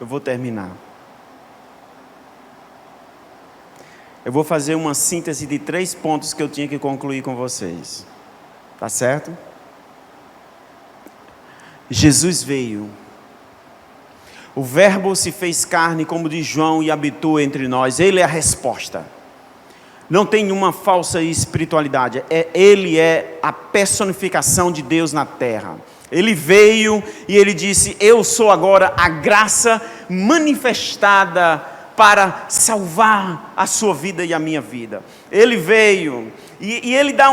Eu vou terminar. Eu vou fazer uma síntese de 3 pontos que eu tinha que concluir com vocês. Tá certo? Jesus veio. O Verbo se fez carne, como diz João, e habitou entre nós. Ele é a resposta. Não tem nenhuma falsa espiritualidade. Ele é a personificação de Deus na terra. Ele veio e ele disse, eu sou agora a graça manifestada para salvar a sua vida e a minha vida. Ele veio e ele dá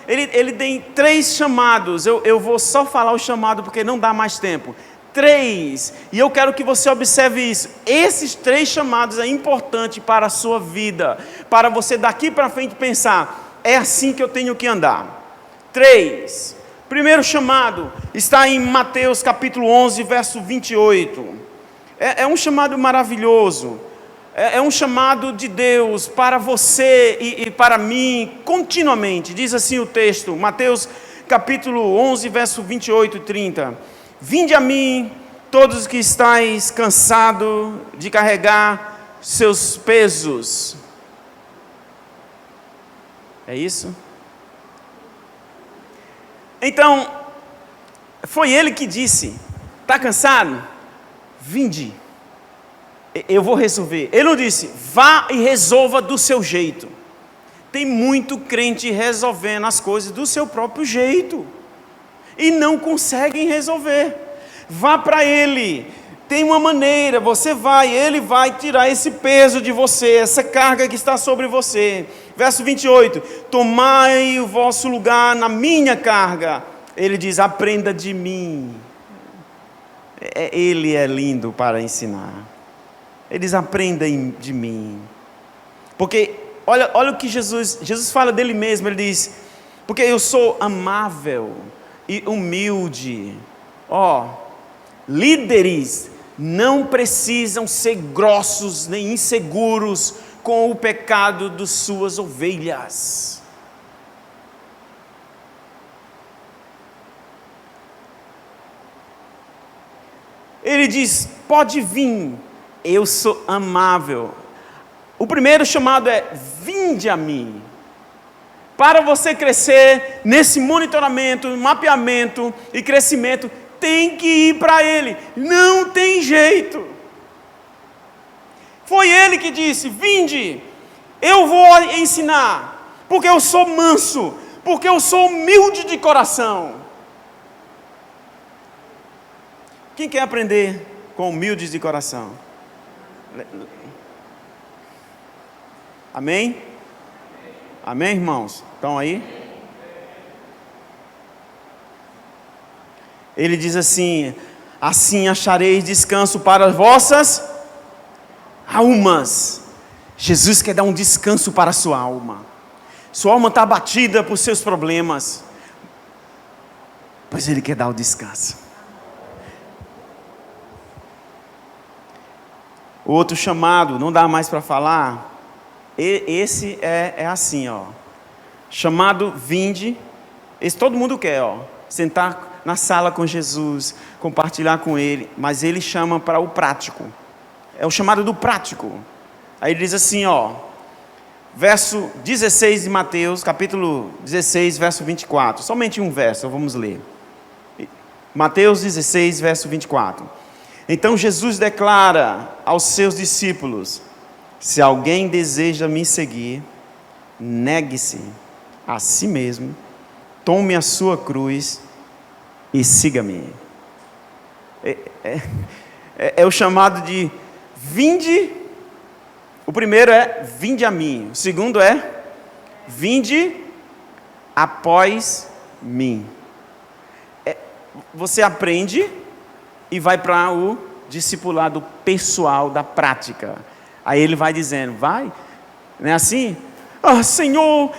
ele tem 3 chamados. Eu vou só falar o chamado porque não dá mais tempo. 3, e eu quero que você observe isso. Esses 3 chamados é importante para a sua vida, para você daqui para frente pensar, é assim que eu tenho que andar. 3, primeiro chamado está em Mateus capítulo 11, verso 28. É um chamado maravilhoso. É um chamado de Deus para você e para mim continuamente. Diz assim o texto, Mateus capítulo 11, verso 28 e 30. Vinde a mim, todos que estáis cansados de carregar seus pesos. É isso? Então, foi ele que disse, está cansado? Vinde, eu vou resolver. Ele não disse, vá e resolva do seu jeito. Tem muito crente resolvendo as coisas do seu próprio jeito e não conseguem resolver. Vá para ele, tem uma maneira, você vai, ele vai tirar esse peso de você, essa carga que está sobre você. Verso 28, tomai o vosso lugar na minha carga. Ele diz, aprenda de mim. Ele é lindo para ensinar. Ele diz, aprenda de mim. Porque, olha o que Jesus fala dele mesmo, ele diz, porque eu sou amável e humilde. Líderes não precisam ser grossos nem inseguros com o pecado de suas ovelhas. Ele diz, pode vir, eu sou amável. O primeiro chamado é, vinde a mim. Para você crescer nesse monitoramento, mapeamento e crescimento, tem que ir para ele, não tem jeito. Foi ele que disse, vinde, eu vou ensinar, porque eu sou manso, porque eu sou humilde de coração. Quem quer aprender com humildes de coração? Amém? Amém, irmãos? Estão aí? Ele diz assim, assim achareis descanso para as vossas almas. Jesus quer dar um descanso para a sua alma. Sua alma está abatida por seus problemas, pois Ele quer dar o descanso. Outro chamado, não dá mais para falar. Esse é assim, chamado vinde. Esse todo mundo quer, sentar na sala com Jesus, compartilhar com Ele, mas Ele chama para o prático. É o chamado do prático. Aí Ele diz assim, verso 16 de Mateus, capítulo 16, verso 24. Somente um verso, vamos ler. Mateus 16, verso 24. Então Jesus declara aos seus discípulos: se alguém deseja me seguir, negue-se a si mesmo, tome a sua cruz e siga-me. É o chamado de vinde. O primeiro é vinde a mim. O segundo é vinde após mim. Você aprende e vai para o discipulado pessoal da prática. Aí ele vai dizendo, vai, não é assim? Ah, Senhor,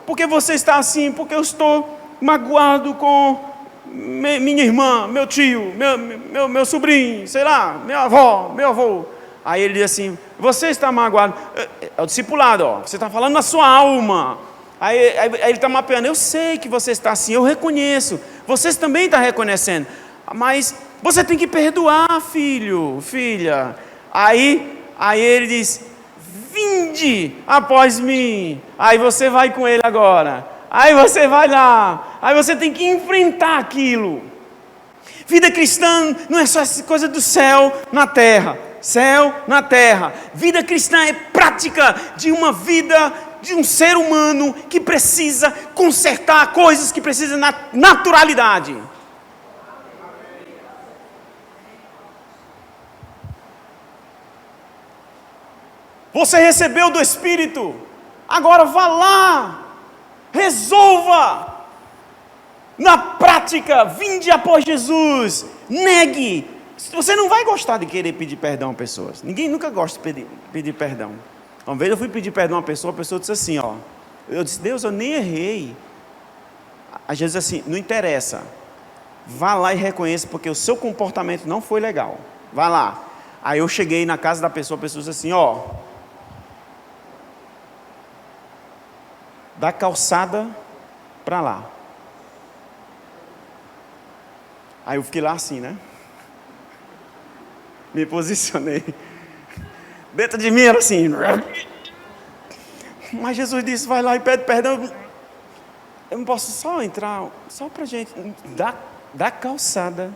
por que você está assim? Porque eu estou magoado com minha irmã, meu tio, meu sobrinho, sei lá, minha avó, meu avô. Aí ele diz assim, você está magoado. É o discipulado, você está falando na sua alma. Aí ele está mapeando, eu sei que você está assim, eu reconheço. Vocês também estão reconhecendo. Mas você tem que perdoar, filho, filha. Aí ele diz, vinde após mim. Aí você vai com ele agora. Aí você vai lá. Aí você tem que enfrentar aquilo. Vida cristã não é só essa coisa do céu na terra. Céu na terra. Vida cristã é prática de uma vida, de um ser humano que precisa consertar coisas que precisam na naturalidade. Você recebeu do Espírito, agora vá lá, resolva, na prática, vinde após Jesus, negue. Você não vai gostar de querer pedir perdão a pessoas, ninguém nunca gosta de pedir perdão. Uma vez eu fui pedir perdão a pessoa disse assim, eu disse, Deus, eu nem errei. Aí Jesus disse assim, não interessa, vá lá e reconheça, porque o seu comportamento não foi legal, vá lá. Aí eu cheguei na casa da pessoa, a pessoa disse assim, da calçada para lá. Aí eu fiquei lá assim, né? Me posicionei. Dentro de mim era assim. Mas Jesus disse, vai lá e pede perdão. Eu não posso só entrar, só pra gente, da calçada.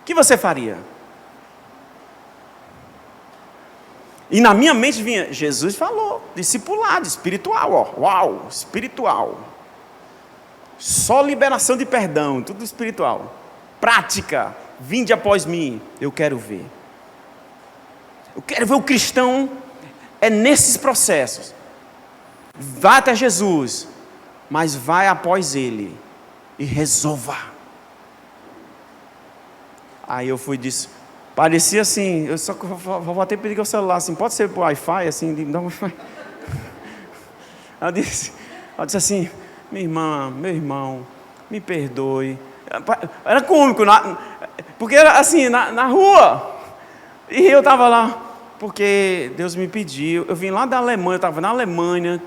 O que você faria? E na minha mente vinha, Jesus falou, discipulado, espiritual, uau, espiritual. Só liberação de perdão, tudo espiritual. Prática, vinde após mim, eu quero ver. Eu quero ver o cristão, é nesses processos. Vai até Jesus, mas vai após Ele e resolva. Aí eu fui e disse, parecia assim, eu só vou até pedir o celular assim, pode ser por Wi-Fi, assim, dá um Wi-Fi. Ela disse assim, minha irmã, meu irmão, me perdoe. Era cômico, porque era assim, na rua, e eu estava lá, porque Deus me pediu, eu vim lá da Alemanha, eu estava na Alemanha,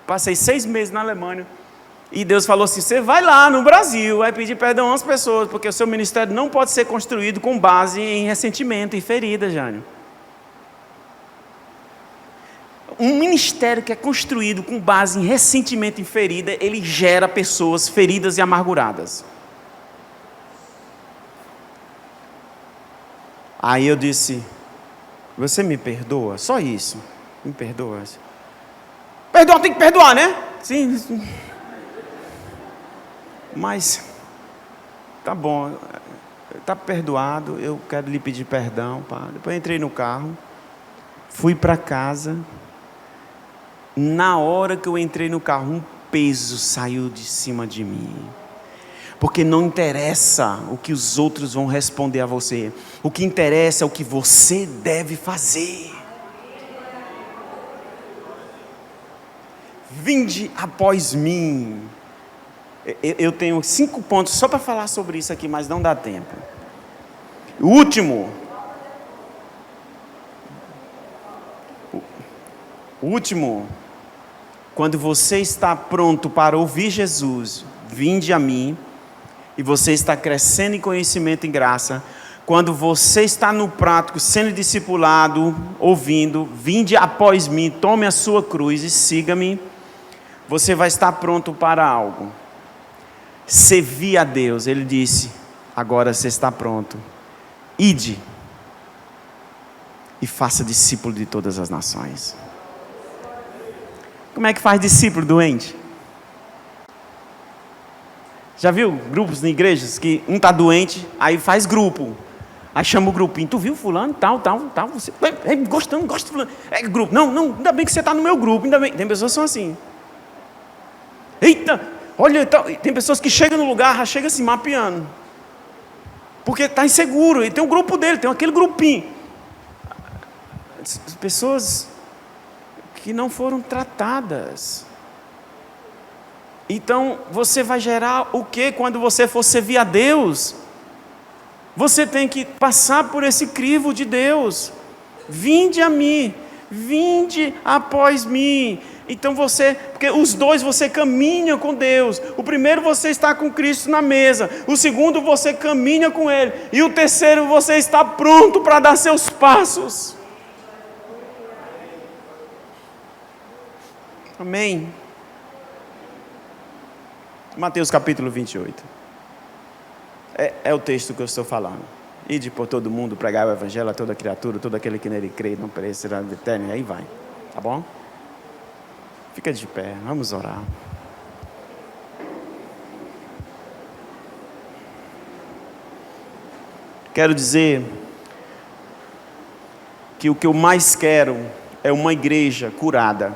passei 6 meses na Alemanha, e Deus falou assim, você vai lá no Brasil, vai pedir perdão às pessoas, porque o seu ministério não pode ser construído com base em ressentimento e ferida, Jânio. Um ministério que é construído com base em ressentimento e ferida, ele gera pessoas feridas e amarguradas. Aí eu disse, você me perdoa? Só isso, me perdoa. Perdoa, tem que perdoar, né? Sim. Mas, tá bom, tá perdoado, eu quero lhe pedir perdão. Pá. Depois eu entrei no carro, fui para casa. Na hora que eu entrei no carro, um peso saiu de cima de mim. Porque não interessa o que os outros vão responder a você. O que interessa é o que você deve fazer. Vinde após mim. Eu tenho 5 pontos só para falar sobre isso aqui, mas não dá tempo. O último. quando você está pronto para ouvir Jesus, vinde a mim, e você está crescendo em conhecimento e graça, quando você está no prático, sendo discipulado, ouvindo, vinde após mim, tome a sua cruz e siga-me, você vai estar pronto para algo. Servir a Deus. Ele disse, agora você está pronto. Ide e faça discípulo de todas as nações. Como é que faz discípulo doente? Já viu grupos em igrejas que um está doente, aí faz grupo. Aí chama o grupinho, tu viu fulano, tal, você, gosto de fulano. É grupo, não, ainda bem que você está no meu grupo, ainda bem. Tem pessoas que são assim. Eita, olha, tem pessoas que chegam no lugar, já chegam se mapeando. Porque está inseguro, e tem um grupo dele, tem aquele grupinho. Pessoas que não foram tratadas. Então, você vai gerar o que quando você for servir a Deus? Você tem que passar por esse crivo de Deus. Vinde a mim, vinde após mim. Então porque os dois você caminha com Deus. O primeiro você está com Cristo na mesa. O segundo você caminha com Ele. E o terceiro você está pronto para dar seus passos. Amém. Mateus capítulo 28. É o texto que eu estou falando. Ide por todo mundo, pregar o evangelho a toda criatura, todo aquele que nele crê, não perecerá de eterno. E aí vai, tá bom? Fica de pé, vamos orar. Quero dizer que o que eu mais quero é uma igreja curada.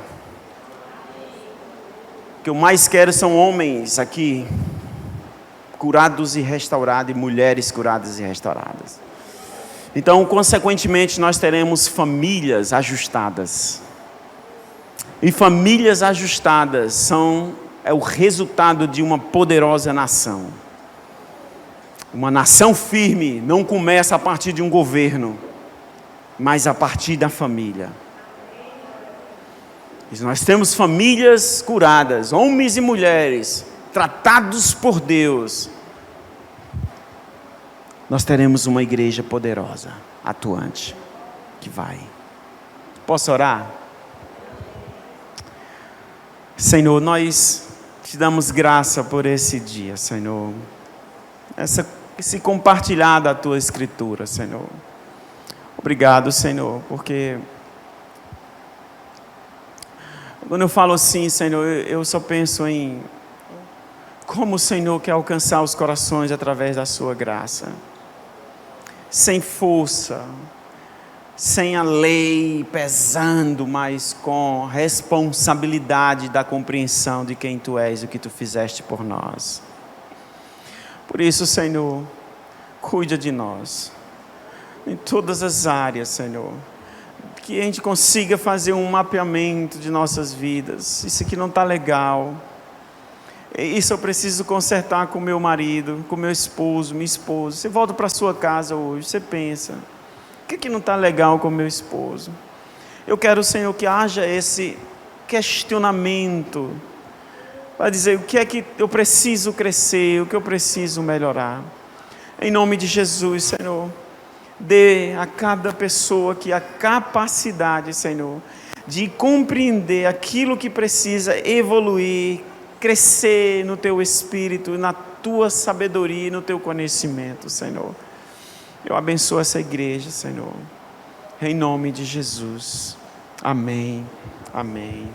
O que eu mais quero são homens aqui curados e restaurados, e mulheres curadas e restauradas. Então, consequentemente, nós teremos famílias ajustadas. E famílias ajustadas é o resultado de uma poderosa nação. Uma nação firme não começa a partir de um governo, mas a partir da família. E nós temos famílias curadas, homens e mulheres tratados por Deus, nós teremos uma igreja poderosa, atuante, que vai. Posso orar? Senhor, nós te damos graça por esse dia, Senhor. Esse compartilhar da tua escritura, Senhor. Obrigado, Senhor, porque quando eu falo assim, Senhor, eu só penso em como o Senhor quer alcançar os corações através da sua graça. Sem força, sem a lei pesando, mas com responsabilidade da compreensão de quem Tu és e o que Tu fizeste por nós. Por isso, Senhor, cuida de nós, em todas as áreas, Senhor. Que a gente consiga fazer um mapeamento de nossas vidas. Isso aqui não está legal. Isso eu preciso consertar com meu marido, com meu esposo, minha esposa. Você volta para a sua casa hoje, você pensa, o que não está legal com meu esposo? Eu quero, Senhor, que haja esse questionamento, para dizer o que é que eu preciso crescer, o que eu preciso melhorar. Em nome de Jesus, Senhor, dê a cada pessoa aqui a capacidade, Senhor, de compreender aquilo que precisa evoluir, crescer no Teu Espírito, na Tua sabedoria e no Teu conhecimento, Senhor. Eu abençoo essa igreja, Senhor, em nome de Jesus. Amém, amém.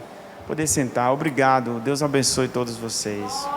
Poder sentar, obrigado, Deus abençoe todos vocês.